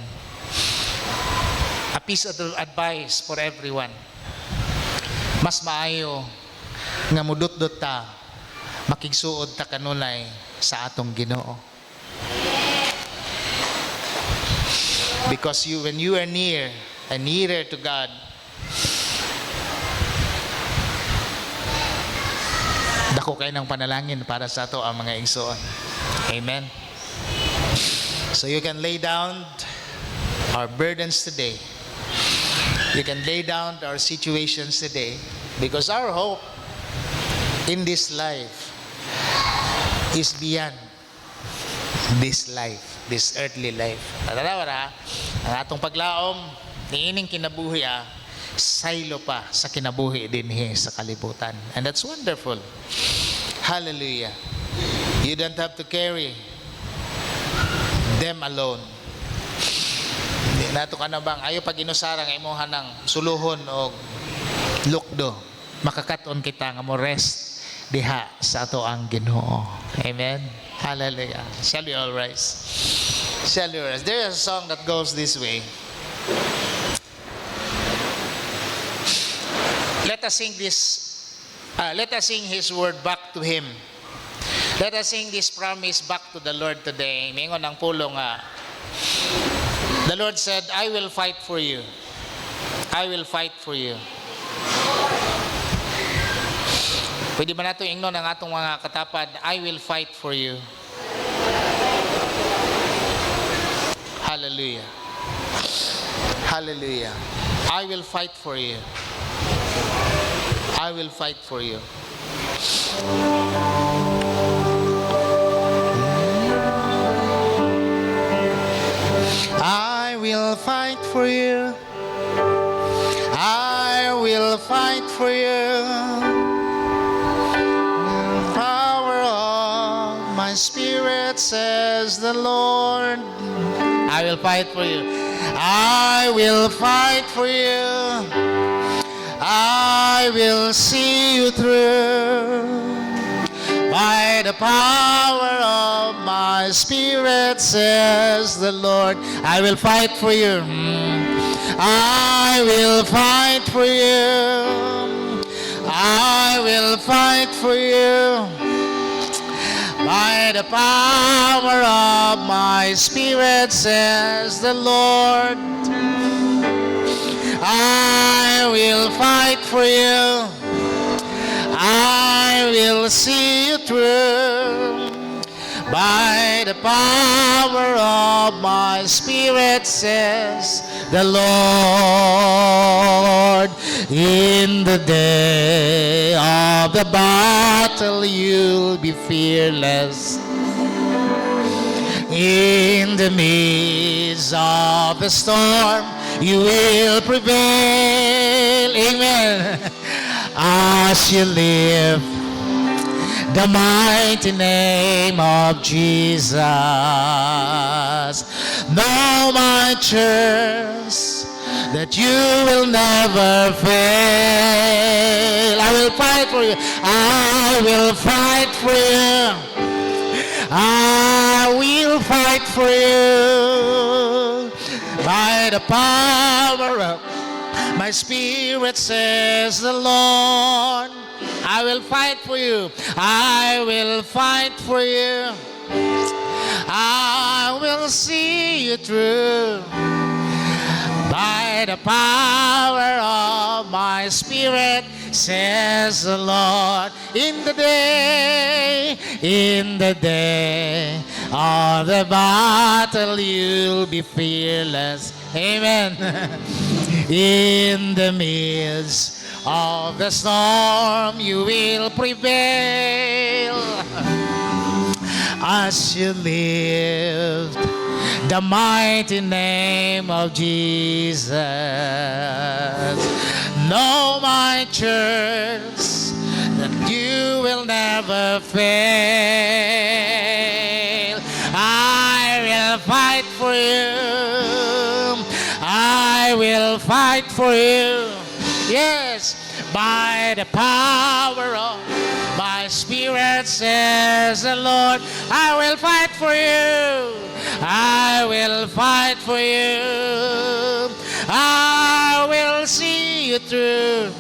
A piece of advice for everyone. Mas maayo nga mudot-dot ta, makigsuod ta kanunay sa atong Ginoo. Because when you are near and nearer to God, dako kayo ng panalangin para sa ato ang mga igsoon. Amen. So you can lay down our burdens today. You can lay down our situations today because our hope in this life is beyond this life, this earthly life. Tadawara, ang atong paglaom niining kinabuhi saylo pa sa kinabuhi dinhi sa kalibutan. And that's wonderful. Hallelujah. You don't have to carry them alone. Hindi nato ka na bang ayo pag inusara nga imuha ng suluhon o lukdo, makakaton kita nga mo rest diha sa ato ang Ginoo. Amen. Hallelujah. Shall we all rise? Shall we rise? There is a song that goes this way. Let us sing this. Let us sing His word back to Him. Let us sing this promise back to the Lord today. Mingon ang pulong the Lord said, I will fight for you. I will fight for you. Pwede ba nato ingnon ang atong mga katapad, I will fight for you. Hallelujah. Hallelujah. I will fight for you. I will fight for you. I will fight for you. I will fight for you. The power of my spirit, says the Lord. I will fight for you. I will fight for you. I will see you through. By the power of my spirit, says the Lord. I will fight for you. I will fight for you. I will fight for you. By the power of my spirit, says the Lord. I will fight for you. I will see you through. By the power of my spirit, says the Lord. In the day of the battle, you'll be fearless. In the midst of the storm, you will prevail. Amen. As you live the mighty name of Jesus, know my church, that you will never fail. I will fight for you. I will fight for you. I will fight for you. By the power of my spirit, says the Lord. I will fight for you. I will fight for you. I will see you through. By the power of my spirit, says the Lord. In the day of the battle, you'll be fearless. Amen. In the midst of the storm, you will prevail. As you live the mighty name of Jesus, know my church, that you will never fail. I will fight for you. I will fight for you. Yes, by the power of my spirit, says the Lord. I will fight for you. I will fight for you. I will see you through.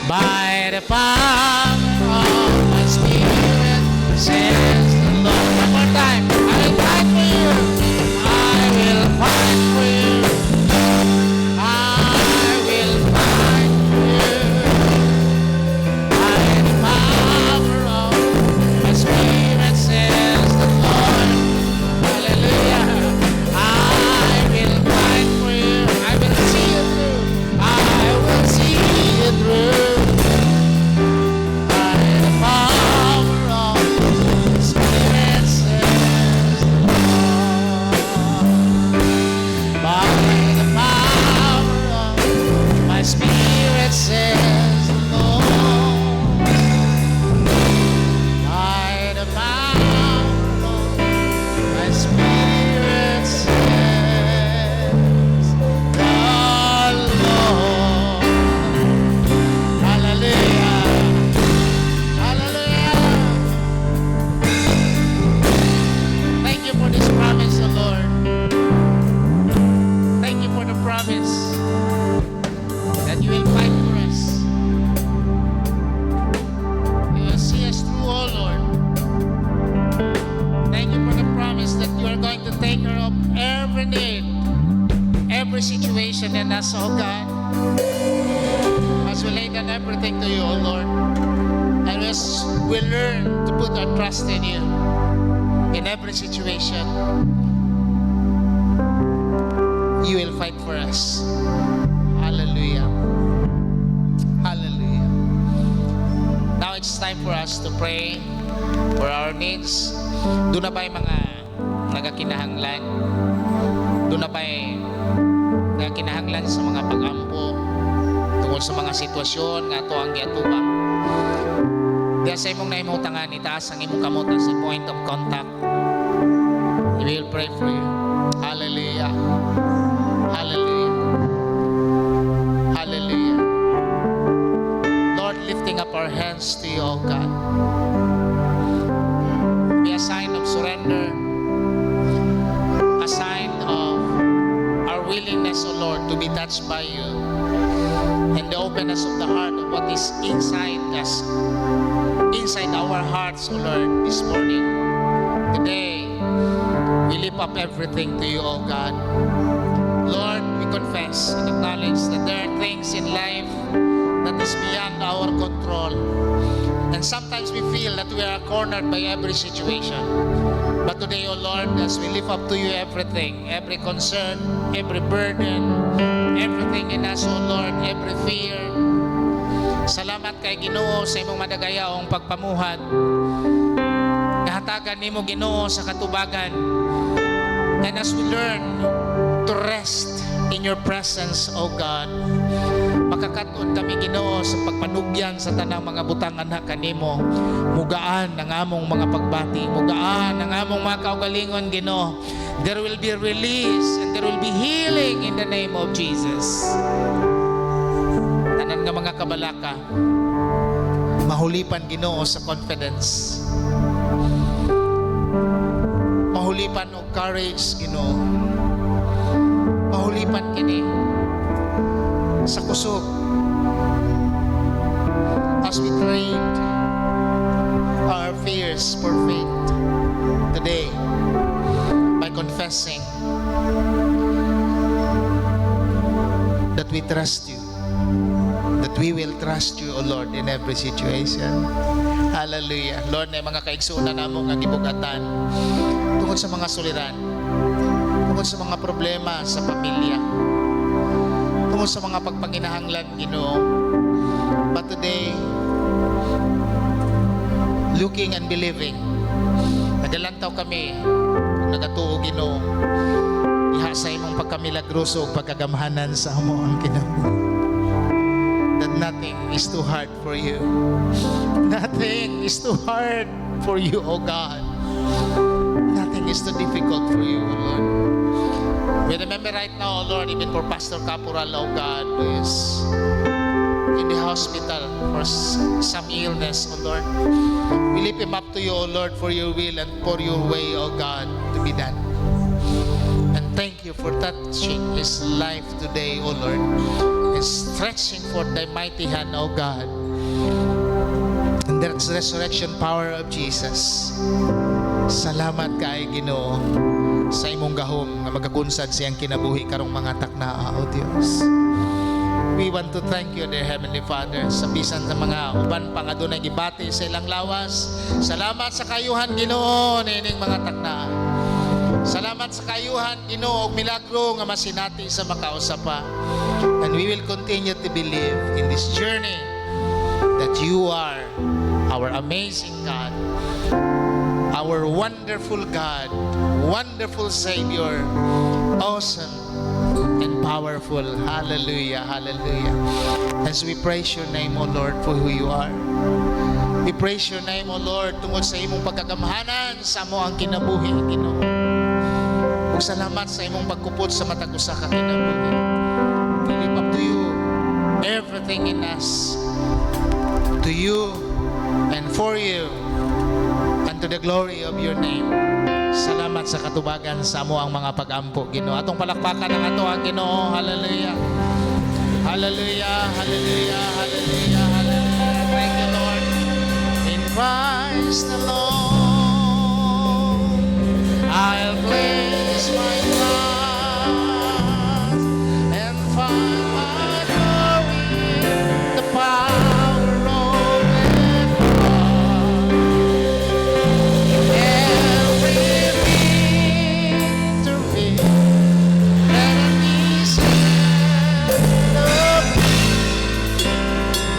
By the power of my spirit, says the Lord. One more time. I will fight for you. I will fight for you. I will fight for you. By the power of my spirit, says the Lord. Hallelujah. I will fight for you. I will see you through. I will see you through. strengthen us, O God, as we lay down everything to you, O Lord. And as we learn to put our trust in you in every situation, you will fight for us. Hallelujah. Hallelujah. Now it's time for us to pray for our needs. Doon na ba'y mga nagakinahanglan? Doon na ba'y nagakinahanglan sa mga pag-ampo tungkol sa mga sitwasyon nga ito ang giatubang? Diya sa imong naimutangan, itaas ang imong kamot sa point of contact. We will pray for you. Hallelujah. Hallelujah. Hallelujah. Lord, lifting up our hands to you, O God. Be a sign of surrender, a sign of our willingness, O Lord, to be touched by you, and the openness of the heart of what is inside us, inside our hearts, O Lord, this morning. Today, we lift up everything to you, O God. Lord, we confess and acknowledge that there are things in life that is beyond our control. And sometimes we feel that we are cornered by every situation. But today, O Lord, as we lift up to you everything, every concern, every burden, everything in us, O Lord, every fear, salamat kay Ginoo sa imong madagayaong pagpamuhat. Nahatagan nimo Ginoo sa katubagan. And as we learn to rest in your presence, O God, makakatuon kami Ginoo sa pagpanugyan sa tanang mga butangan na kanimo. Mugaan ang among mga pagbati, mugaan ang among mga kaugalingon Ginoo. There will be release and there will be healing in the name of Jesus. Tanan nga mga kabalaka, mahulipan Ginoo sa confidence, mahulipan og courage Ginoo, mahulipan kini sa kusog as we trade our fears for faith today by confessing that we trust you, that we will trust you, O Lord, in every situation. Hallelujah. Lord, na mga kaigsunan namo nga gibugatan tungod sa mga suliran, tungod sa mga problema sa pamilya, tungod sa mga pagpanginahanglan Ginoo. But today, looking and believing, nagalantaw kami kung nagatuo Ginoo diha sa imong pagkamilagroso ug pagkagamhanan sa amo ang kinabuhi. That nothing is too hard for you. Nothing is too hard for you, O God. Nothing is too difficult for you, O Lord. We remember right now, O Lord, even for Pastor Caporal, O God, who is in the hospital for some illness, O Lord. We lift him up to you, O Lord, for your will and for your way, O God, to be done. And thank you for touching his life today, O Lord, and stretching forth thy mighty hand, O God. And there's resurrection power of Jesus. Salamat kay Ginoo sa imong gahom nga magakunsad siyang kinabuhi karong mga taknaa, O Dios. We want to thank you, dear Heavenly Father, sa bisan sa mga uban pang adunay gibati sa ilang lawas. Salamat sa kayuhan Ginoo nining mga taknaa. Salamat sa kayuhan Ginoo og milagro nga masinati sa makausapa. And we will continue to believe in this journey that you are our amazing God, our wonderful God, wonderful Savior, awesome and powerful. Hallelujah, hallelujah. As we praise your name, O Lord, for who you are. We praise your name, O Lord, tungod sa imong pagkagamhanan sa amo ang kinabuhi, Ginoo. Ug salamat sa imong pagkupot sa matag usa ka kinabuhi. We lift up to you everything in us, to you and for you, and to the glory of your name. Salamat sa katubagan sa amo ang mga pag-ampo, Ginoo. Atong palakpakan ang ato ang Ginoo. Hallelujah. Hallelujah, hallelujah, hallelujah, hallelujah. Thank you, Lord. In Christ alone, I'll place my trust and find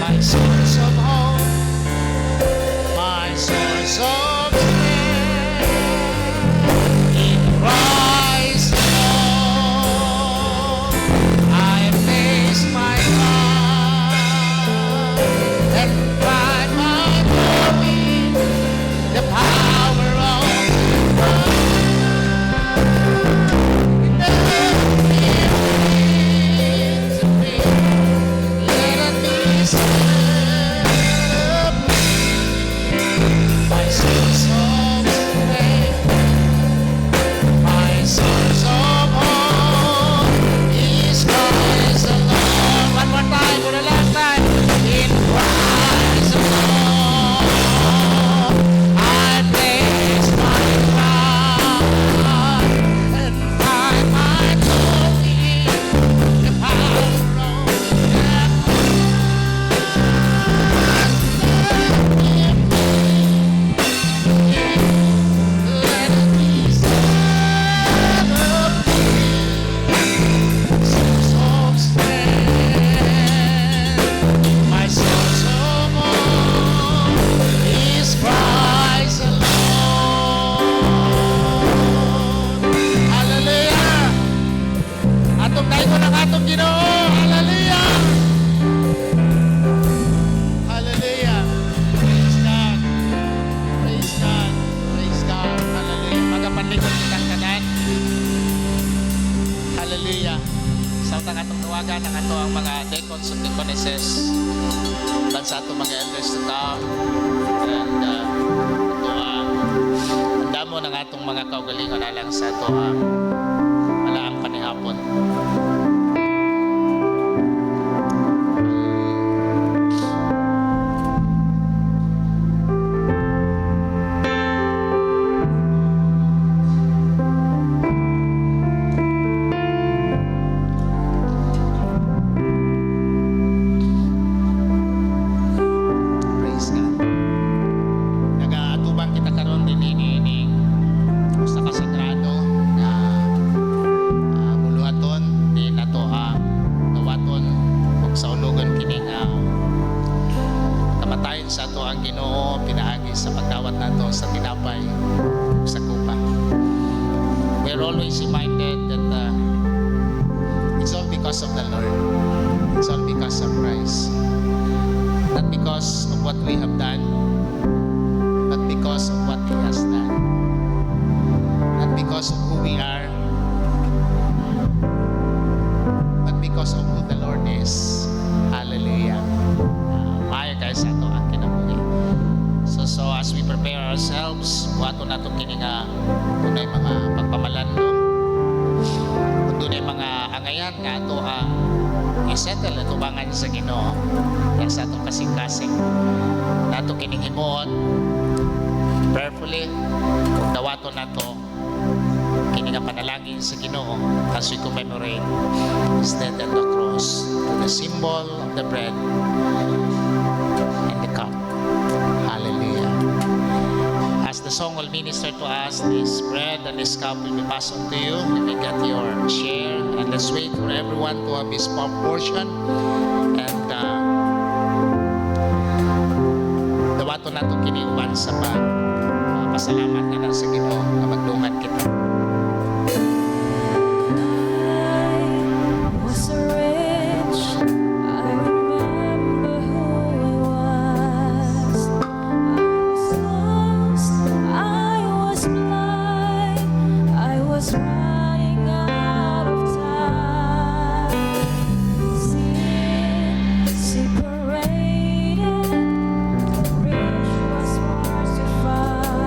my source of hope, my source of strength. In Christ alone, I place my God and find my glory, the power of God. Sa atong mga elders to come and handa mo ng atong mga kaugalingon alang sa ato malaang panihapon. Always reminded that it's all because of the Lord. It's all because of Christ. Not because of what we have done, but because of what He has done. Not because of who we are, but because of who the Lord is. Hallelujah. Maayo guys ato ang kinabuhi. So as we prepare ourselves, buhato nato kini nga tunay mga pagpamalandong, tunay mga angayan nga ato i-settle ato bangan sa Ginoo yang sa atong kasing-kasing nato kining himuon prayerfully ug dawaton nato kini nga panalangin sa Ginoo as we commemorate His death at the cross, the symbol of the bread and the cup. Hallelujah. As the song will minister to us, this bread and this cup will be passed on to you. You may get your share, and let's wait for everyone to have his portion. And dawaton nato kini uban sa pasalamat nga sa Ginoo nga magdungan kita. Separated, rich was crucified.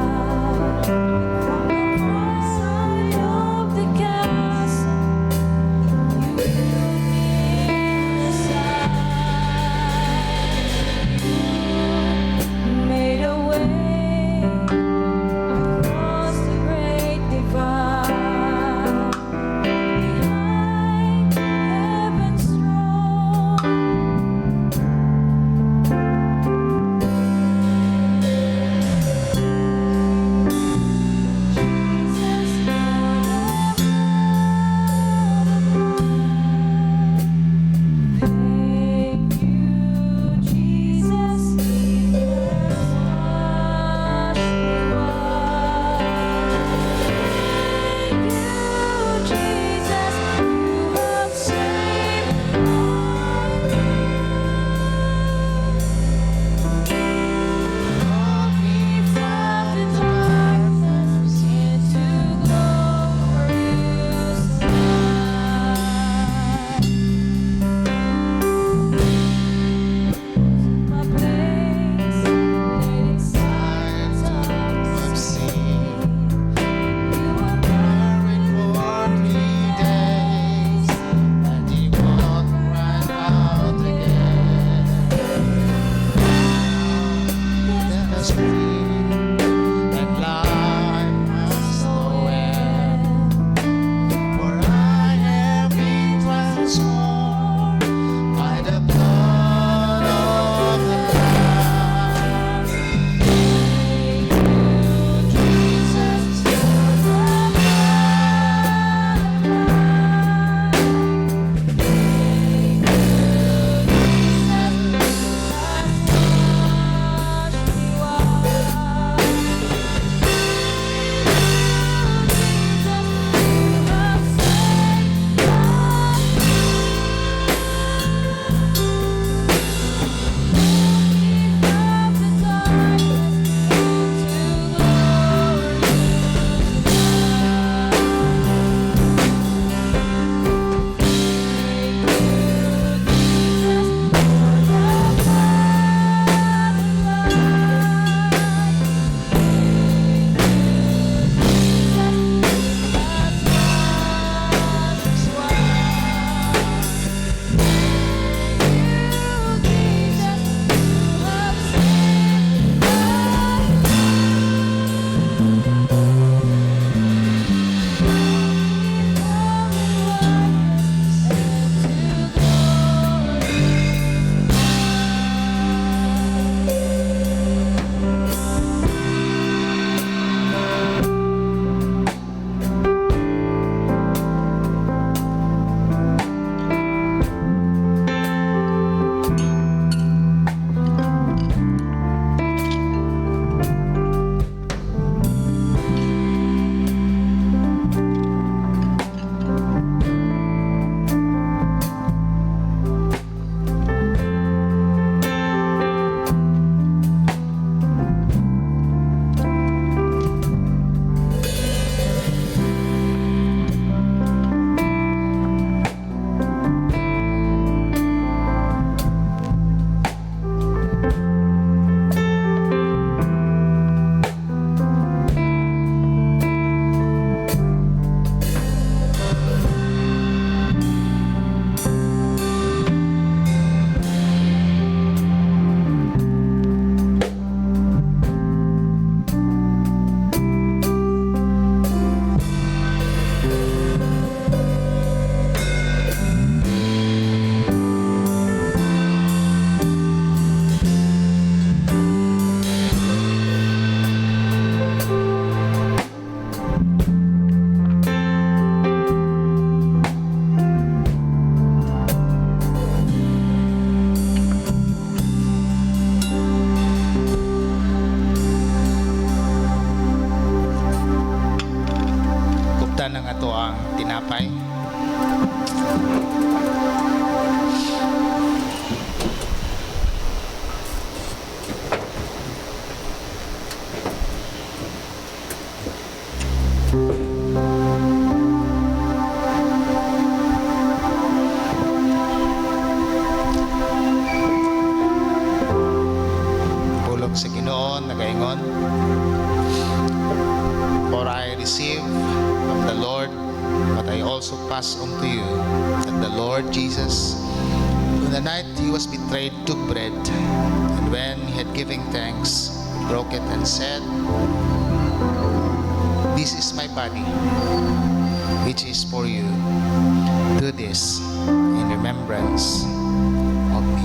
Katulog sa Ginoo nagaingon, for I receive from the Lord what I also pass on to you, that the Lord Jesus, on the night he was betrayed, took bread, and when he had given thanks, he broke it and said, "This is my body, which is for you. Do this in remembrance of me."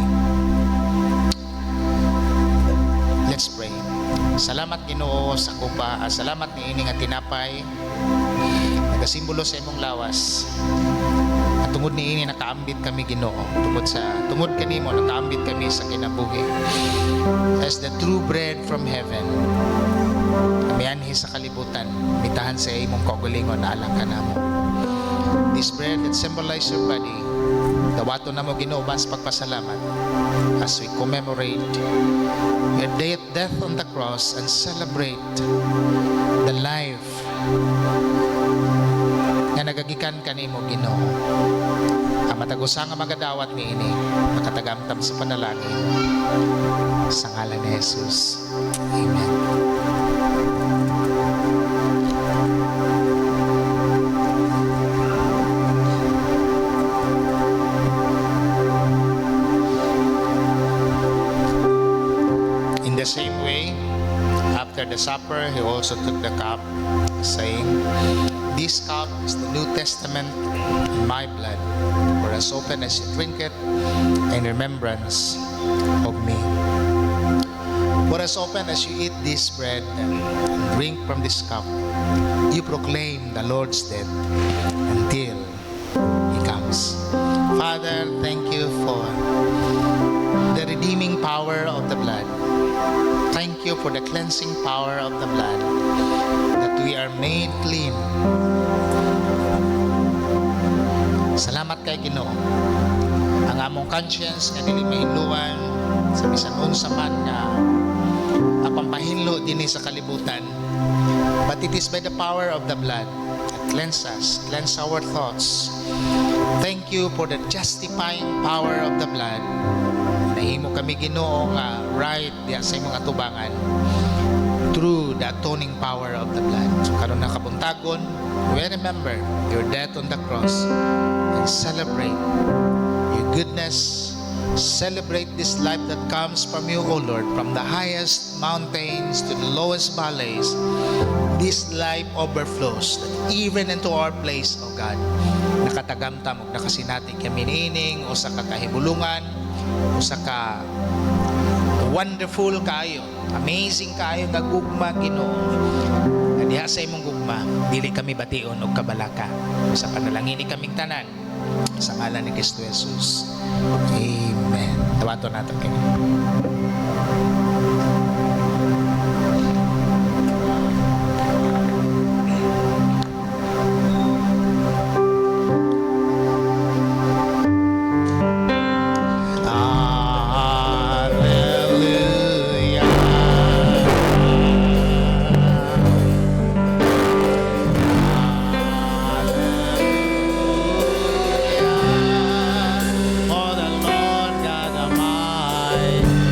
Let's pray. Salamat Ginoo sa kupa, salamat ni ini nga tinapay nagasimbolo sa imong lawas. At tungod ni ini nakaambit kami Ginoo, tungod kanimo nakaambit kami sa kinabuhi. As the true bread from heaven, kami anhi sa kalibutan, mitahan sa imong kaugalingon na alang kanamo. This bread that symbolizes your body, dawato na mo Ginoo sa pagpasalamat as we commemorate your death on the cross and celebrate the life nga nagagikan kanimo Ginoo. Ang matagusa nga magadawat ni ini makatagamtam sa panalangin sa ngalan ni Jesus. Amen. In the same way, after the supper, he also took the cup, saying, "This cup is the New Testament in my blood. For as often as you drink it, in remembrance of me." For as often as you eat this bread and drink from this cup, you proclaim the Lord's death until he comes. Father, thank you for the redeeming power of the blood. Thank you for the cleansing power of the blood, that we are made clean. Salamat kay Ginoo. Ang among conscience nga dili mahinluan sa bisan unsa man nga apampahinlo dinhi sa kalibutan. But it is by the power of the blood that cleanse us, cleanse our thoughts. Thank you for the justifying power of the blood. Nahimo kami Ginoo nga right diya sa imong atubangan through the atoning power of the blood. So karon na kabuntagon, we remember your death on the cross and celebrate your goodness. Celebrate this life that comes from you, O Lord, from the highest mountains to the lowest valleys. This life overflows that even into our place, O God. Nakatagamtam ug nakasinati kami niining o sa kakahibulungan, o sa ka wonderful kayo, amazing kayo nga gugma Ginoo. Diha sa imong gugma, dili kami bation og kabalaka. Sa panalangin ni kaming tanan sa ngalan ni Kristo Jesus. Amen. Tawaton nato kini. For the Lord God Almighty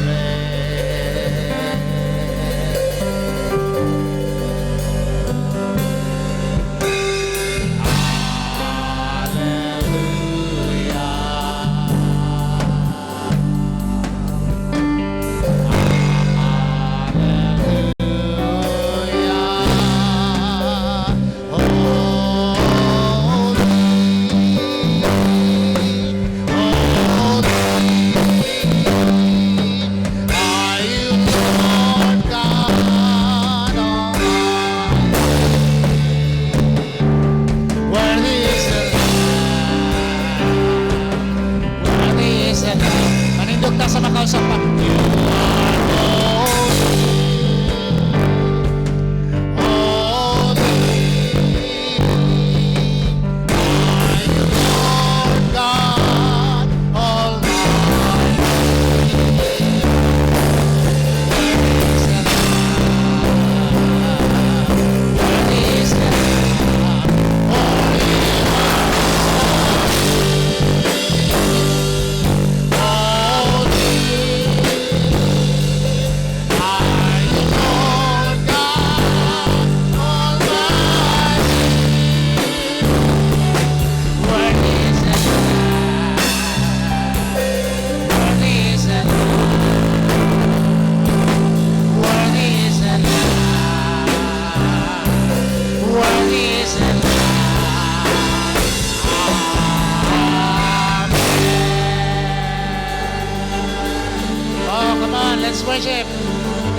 Let's worship.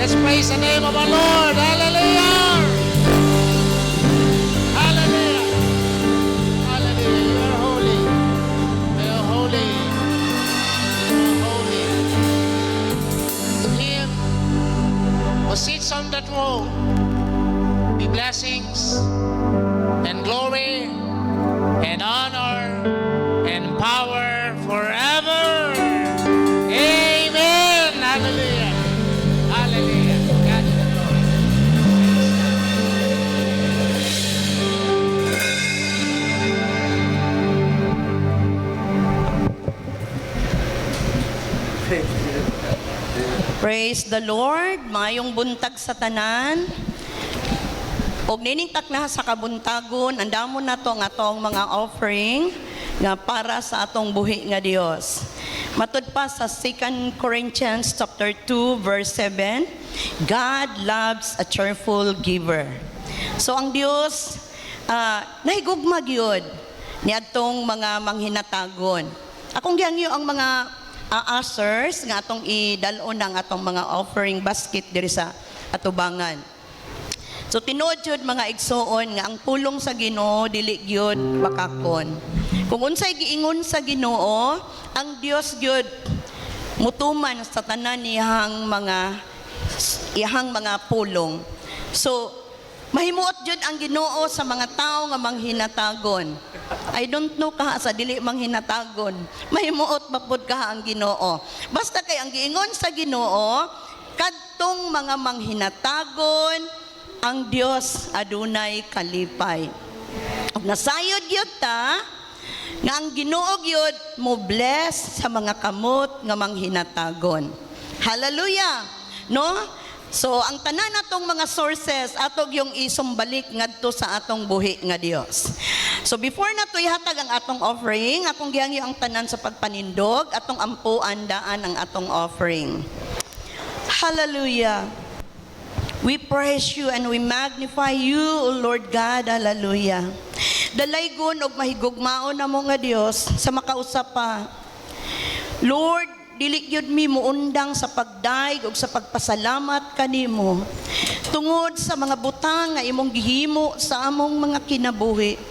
Let's praise the name of our Lord. Hallelujah. Hallelujah. Hallelujah. You are holy. You are holy. You are holy. To Him who sits on the throne be blessings and glory and honor and power forever. Amen. Hallelujah. Hallelujah. God is the glory. Praise the Lord. Mayong buntag sa tanan. Og niningtak na sa kabuntagon, andamo na to ang atong mga offering nga para sa atong buhi nga Dios. Matud pa sa 2 Corinthians chapter 2 verse 7, God loves a cheerful giver. So ang Dios nahigugma gyud ni atong mga manghinatagon. Akong gihangyo ang mga ushers nga atong idalon ang atong mga offering basket diri sa atubangan. So tinuod jud mga igsoon nga ang pulong sa Ginoo dili gyud bakakon. Kung unsay giingon sa Ginoo, ang Dios gyud mutuman sa tanan iyang mga pulong. So mahimuot jud ang Ginoo sa mga tawo nga manghinatagon. I don't know kaha sa dili manghinatagon. Mahimuot mapud kaha ang Ginoo. Basta kay ang giingon sa Ginoo, kadtong mga manghinatagon ang Dios adunay kalipay. Ug nasayod gyud ta nga ang Ginoo gyud mo bless sa mga kamot nga manghinatagon. Hallelujah. No? So ang tanan natong mga sources atog yung isumbalik ngadto sa atong buhi nga Dios. So before nato ihatag ang atong offering, akong gihangyo ang tanan sa pagpanindog, atong ampuan daan ang atong offering. Hallelujah. We praise you and we magnify you, O Lord God. Hallelujah. Dalaygon og mahigugmaon na mo nga Dios sa makausap pa. Lord, dili gyud mi muundang sa pagdaig ug sa pagpasalamat kanimo tungod sa mga butang nga imong gihimo sa among mga kinabuhi.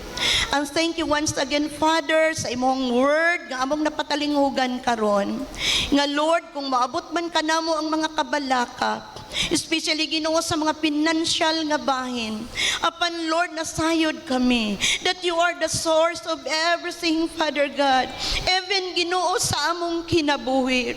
And thank you once again, Father, sa imong word nga among napatalingugan karon. Nga Lord, kung maabot man kanamo ang mga kabalaka, especially Ginoo sa mga financial nga bahin, apan Lord, nasayod kami that you are the source of everything, Father God, even Ginoo sa among kinabuhi.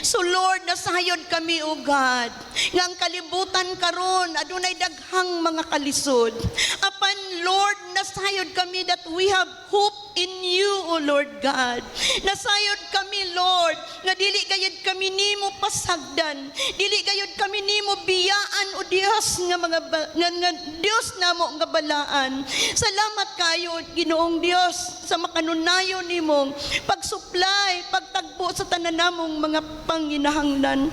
So Lord, nasayod kami, O God, nga ang kalibutan karon adunay daghang mga kalisod. Apan Lord, nasayod kami that we have hope in you, O Lord God. Nasayod kami, Lord, nga dili gayud kami nimo pasagdan, dili gayud kami nimo biyaan, O Dios, nga mga nga Dios namo nga balaan. Salamat kayo, Ginoong Dios, sa makanunayon nimong pagsupply, pagtagbo sa tanan namong mga panginahanglan.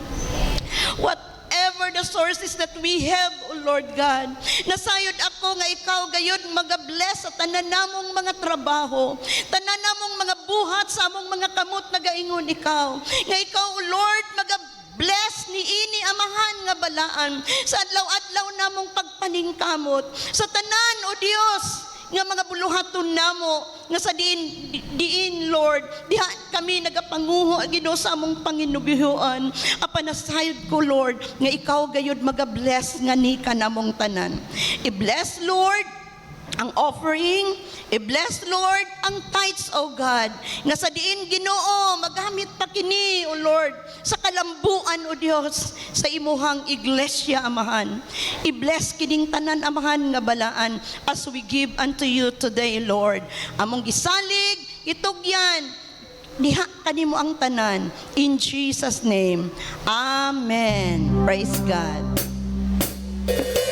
Whatever the sources that we have, O Lord God, nasayod ako nga ikaw gayud mag-bless sa tanan namong mga trabaho, tanan namong mga buhat sa among mga kamot nagaingon ikaw. Nga ikaw, O Lord, bless ni ini amahan nga balaan sa adlaw-adlaw namong pagpaningkamot sa tanan, O Dios, nga mga buluhaton namo nga sa diin Lord diha kami nagapanguho Ginoo sa among panginubihuan. Apan nasayod ko, Lord, nga ikaw gayud maga-bless nga ni kanamong tanan. I-bless, Lord, ang offering, i-bless, Lord, ang tithes, O God, nga sa diin Ginoo magamit pa kini, O Lord, sa kalambuan, O Dios, sa imuhang iglesia, Amahan. I-bless kining tanan, Amahan, nga balaan as we give unto you today, Lord. Among gisalig, itugyan, diha kanimo ang tanan. In Jesus' name, Amen. Praise God. Thank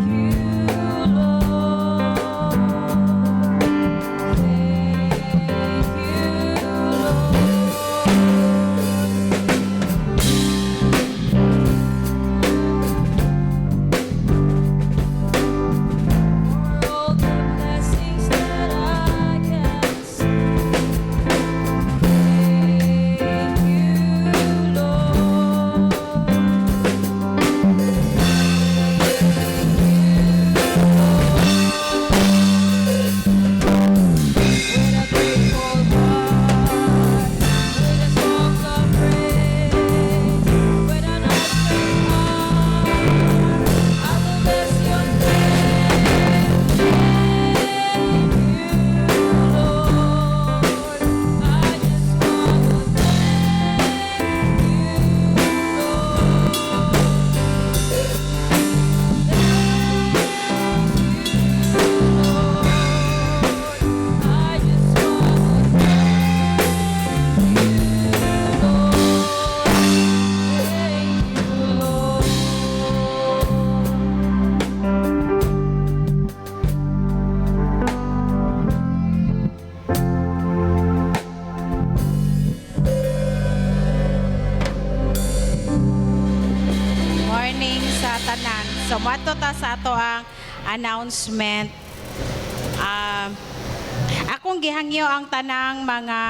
you, Lord. sa ato ang announcement. Akong gihangyo ang tanang mga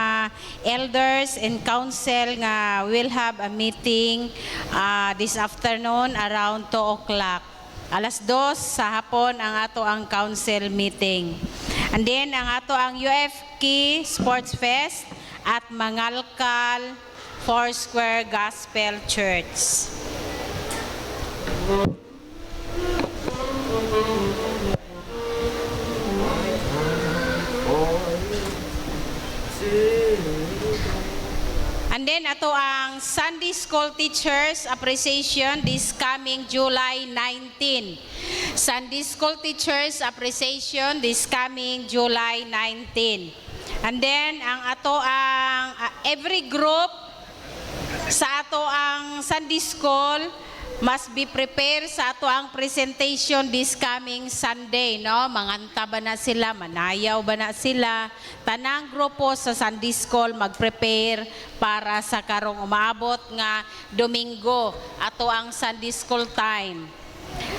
elders and council nga will have a meeting this afternoon around 2 o'clock. Alas 2 sa hapon ang ato ang council meeting. And then ang ato ang UFK Sports Fest at Mangalkal Foursquare Gospel Church. And then ato ang Sunday School Teachers Appreciation this coming July 19. Sunday School Teachers Appreciation this coming July 19. And then ang ato ang every group sa ato ang Sunday School must be prepared sa ato ang presentation this coming Sunday, no? Manganta ba na sila, manayaw ba na sila? Tanang grupo sa Sunday School mag-prepare para sa karong umabot nga Domingo, ato ang Sunday School time.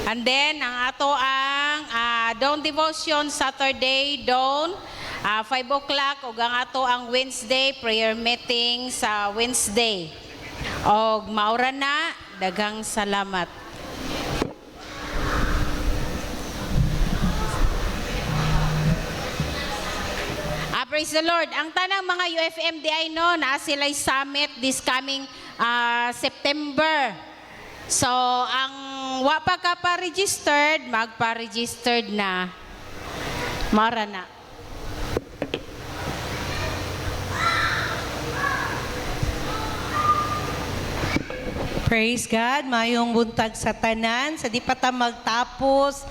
And then, ang ato ang dawn devotion Saturday, dawn, 5 o'clock, ug ang ato ang Wednesday, prayer meeting sa Wednesday. Og maura na, daghang salamat. Praise the Lord. Ang tanang mga UFMDI no, naa sila'y summit this coming September. So, ang wa pa ka pa-registered, magpa-registered na. Maura na. Praise God, mayong buntag sa tanan, sa di pa ta magtapos,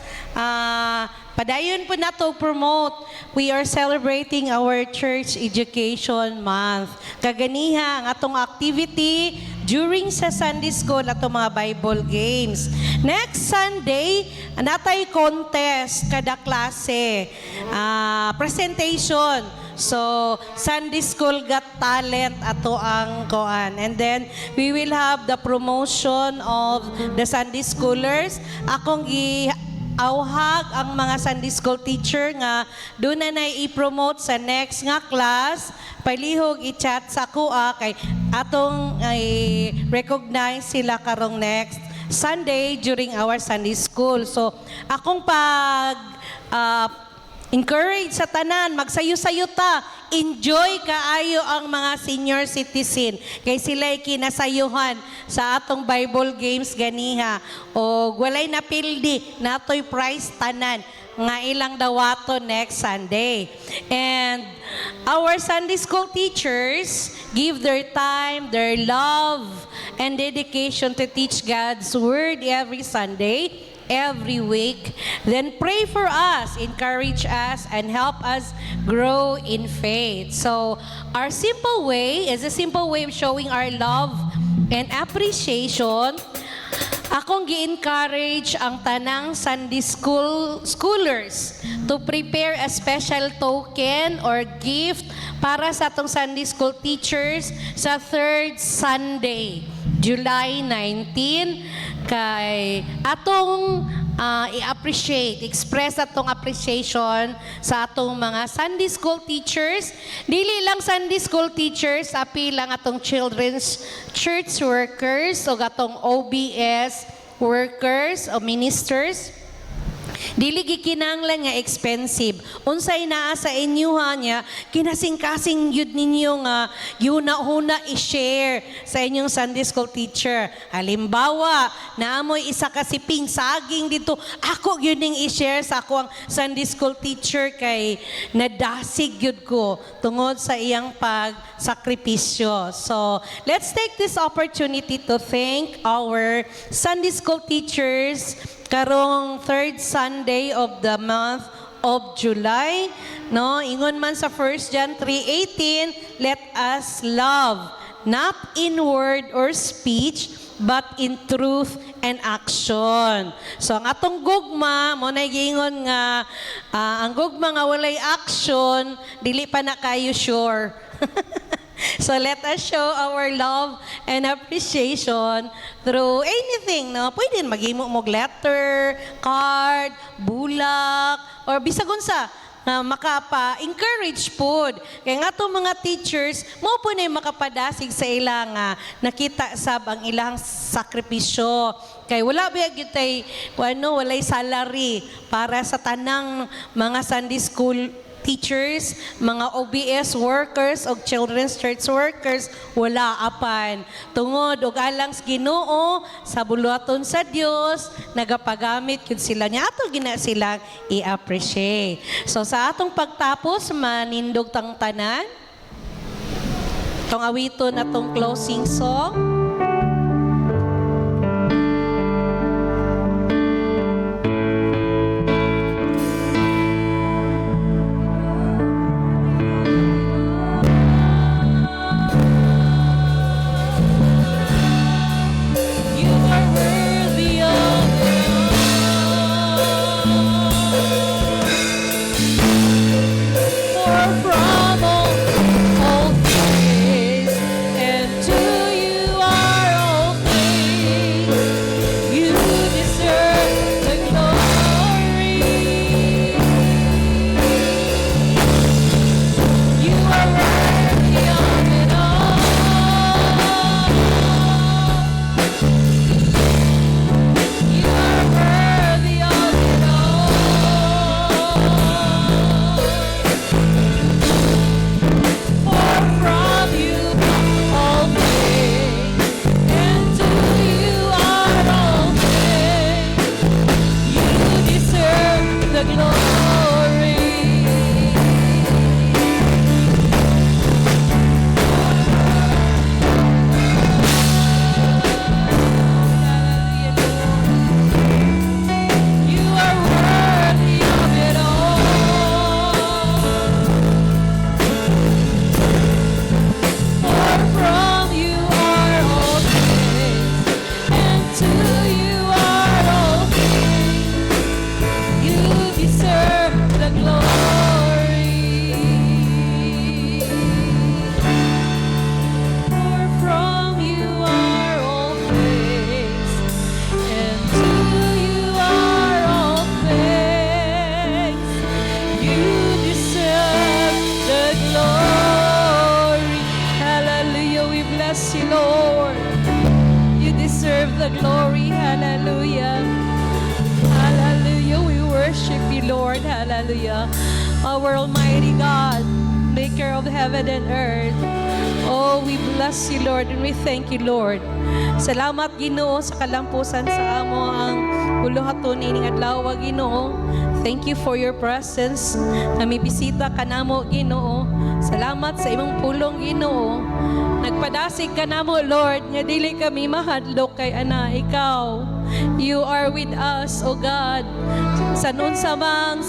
padayon po na to promote. We are celebrating our church education month. Kaganiha ang atong activity during sa Sunday School atong mga Bible games. Next Sunday, natay contest kada klase, presentation. So, Sunday School Got Talent ato ang koan. And then, we will have the promotion of the Sunday Schoolers. Akong auhag ang mga Sunday School teacher nga doon na i-promote sa next nga class. Palihog i-chat sa kuha kay atong recognize sila karong next Sunday during our Sunday School. So, akong encourage sa tanan, magsayo-sayo ta. Enjoy kaayo ang mga senior citizen. Kay sila'y kinasayuhan sa atong Bible games ganiha. O walay napildi, natoy prize tanan nga ilang dawato next Sunday. And our Sunday school teachers give their time, their love, and dedication to teach God's Word every Sunday, every week. Then pray for us, encourage us, and help us grow in faith. So our simple way is a simple way of showing our love and appreciation. Akong gi-encourage ang tanang Sunday schoolers to prepare a special token or gift para sa atong Sunday school teachers sa third Sunday, July 19, kay atong i-appreciate, express atong appreciation sa atong mga Sunday school teachers. Dili lang Sunday school teachers, api lang atong children's church workers o atong OBS workers o ministers. Dili gikinanglan nga expensive. Unsay naa sa inyo niya, kinasing-kasing yun ninyo nga yuna-huna i-share sa inyong Sunday school teacher. Halimbawa, naamoy isa kasiping saging dito, ako yun ning i-share sa ako ang Sunday school teacher kay nadasig yun ko tungod sa iyang pagsakripisyo. So, let's take this opportunity to thank our Sunday school teachers karong third Sunday of the month of July, no? Ingon man sa 1 John 3:18, let us love, not in word or speech, but in truth and action. So ang atong gugma, mo na giingon nga, ang gugma nga walay action, dili pa na kayo sure. So let us show our love and appreciation through anything, no? Pwede maghimo mo letter, card, bulak, or bisag unsa na makapa-encourage pod. Kaya nga itong mga teachers, mo po na makapadasig sa ilang nakita sab ang ilang sakripisyo. Kaya wala ba yung tay, walay salary para sa tanang mga Sunday school teachers, mga OBS workers o children's church workers, wala apan. Tungod og alang sa Ginoo sa buluhaton sa Dios, nagapagamit yun sila niya ato gina silang i-appreciate. So sa atong pagtapos manindog tang tanan. Tong awiton na tong closing song. Glory, hallelujah. Hallelujah, we worship you, Lord, hallelujah. Our Almighty God, maker of heaven and earth. Oh, we bless you, Lord, and we thank you, Lord. Salamat, Ginoo, sa kalampusan sa amo ang uluhaton ining adlaw, Ginoo. Thank you for your presence. Kami bisita kanamo, Ginoo. Salamat sa imong pulong, Ginoo. Nagpadasig ka namo, Lord, nga dili kami mahadlok kay ana ikaw. You are with us, O God. Sa nun sa mga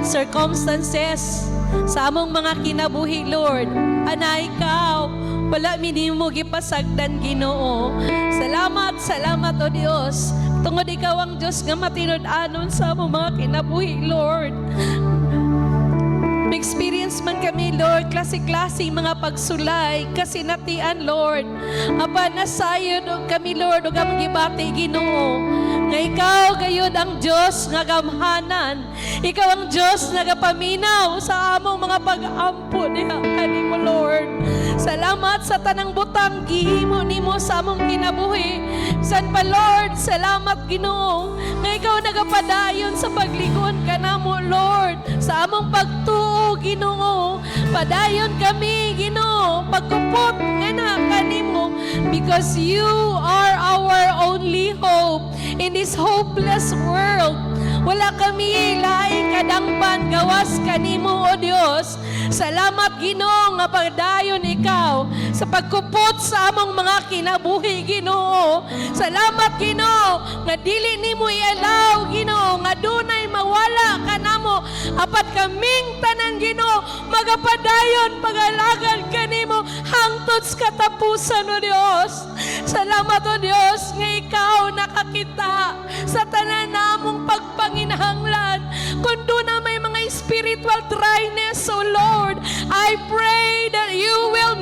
circumstances, sa among mga kinabuhi, Lord, ana ikaw. Wala minimo gipasagdan, Ginoo. Salamat, salamat, O Dios. Tungod ikaw ang Diyos nga matinud-anon sa among mga kinabuhi, Lord. Experience man kami, Lord, klase-klase mga pagsulay, kasinatian, Lord. Apa nasayod og kami, Lord, og among gibati, Ginoo. Nga ikaw gayud ang Dios nga gamhanan. Ikaw ang Dios nga gapaminaw sa among mga pag-ampo diha kanimo, Lord. Salamat sa tanang butang gihimo nimo sa among kinabuhi. San pa, Lord, salamat, Ginoo, nga ikaw nagapadayon sa paglingon kanamo, Lord, sa among pagtuo, Ginoo. Padayon kami, Ginoo, pagkupot nga na kanimo, because you are our only hope in this hopeless world. Wala kami laing kadangpan gawas kanimo, O Dios. Salamat, Ginoo, nga pagdayon ikaw sa pagkupot sa among mga kinabuhi, Ginoo. Salamat, Ginoo, nga dili nimo i-allow, Ginoo, nga dunay mawala kanamo. Apat kaming tanan, Ginoo, magapadayon pag-alagan kanimo hangtod sa katapusan, O Dios. Salamat, O Dios, nga ikaw nakakita sa tanan namong pagpanginahanglan. Kung doon na may mga spiritual dryness, O Lord, I pray that you will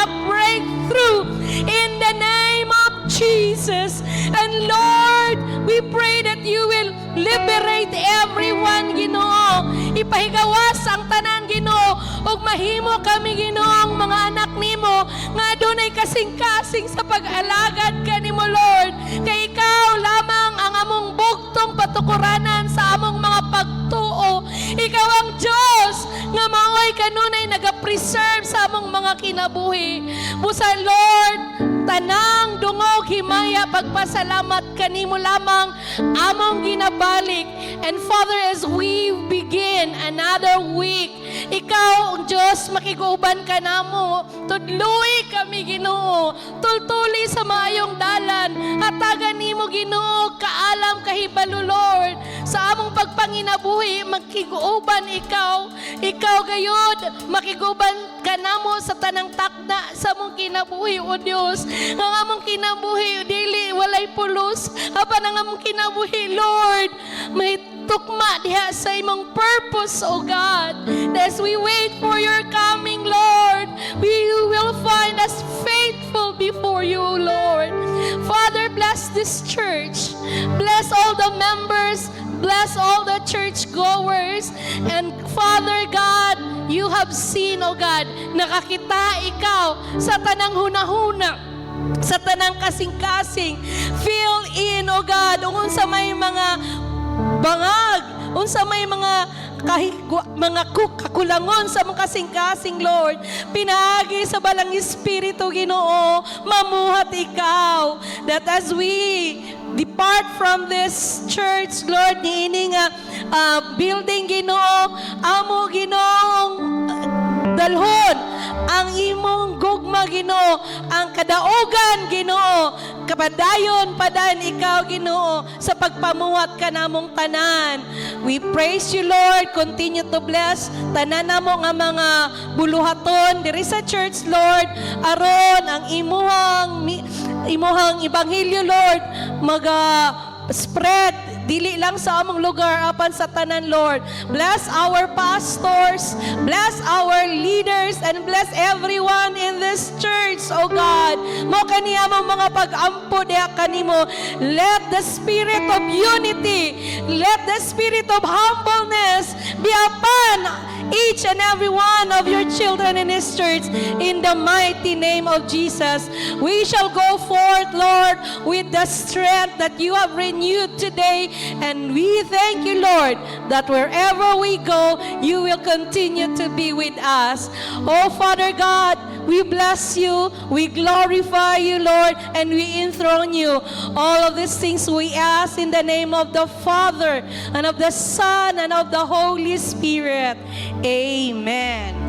a breakthrough in the name of Jesus. And Lord, we pray that you will liberate everyone, Ginoo. Ipahigawas ang tanan, Ginoo. Ug mahimo kami, Ginoo, ang mga anak nimo nga adunay kasing-kasing sa pag-alagad kanimo, Lord. Kay ikaw lamang ang among bugtong patukuranan sa among mga pagtuo. Ikaw ang Diyos nga maoy kanunay naga-preserve sa among mga kinabuhi. Busa, Lord, tanang dungog himaya pagpasalamat kanimo lamang among ginabalik. And Father, as we begin another week, ikaw ang Diyos makiguban ka namo. Tudloy kami, Ginoo. Tultuli sa maayong dalan. Hatagan nimo, Ginoo, kaalam kahibalo, Lord. Sa among pagpanginabuhi, makiguban ikaw. Ikaw gayud makiguban ka namo sa tanang takda sa among kinabuhi, O Dios. Ang among kinabuhi dili walay pulos. Apan ang among kinabuhi, Lord, may tukma diha sa imong purpose, O God. As we wait for your coming, Lord, we will find us faithful before you, Lord. Father, bless this church. Bless all the members. Bless all the church goers. And Father God, you have seen, O God, nakakita ikaw sa tanang hunahuna, sa tanang kasing-kasing. Fill in, O God, unsa may mga bangag, unsa may mga kakulangon sa mga kasing-kasing, Lord. Pinaagi sa balang Espiritu, Ginoo, mamuhat ikaw. That as we depart from this church, Lord, niining building, Ginoo, amo, Ginoong dalhon ang imong gugma, Ginoo, ang kadaugan, Ginoo, kapadayon padan ikaw, Ginoo, sa pagpamuhat ka namong tanan. We praise you, Lord. Continue to bless tanan namo nga mga buluhaton diri sa church, Lord, aron ang imuhang ebanghelyo, Lord, spread dili lang sa among lugar apan sa tanan, Lord. Bless our pastors, bless our leaders, and bless everyone in this church, O God. Mo kaniya mong mga pag-ampo diha kanimo. Let the spirit of unity, let the spirit of humbleness be upon each and every one of your children in this church. In the mighty name of Jesus, we shall go forth, Lord, with the strength that you have renewed today. And we thank you, Lord, that wherever we go, you will continue to be with us. Oh, Father God, we bless you, we glorify you, Lord, and we enthrone you. All of these things we ask in the name of the Father, and of the Son, and of the Holy Spirit. Amen.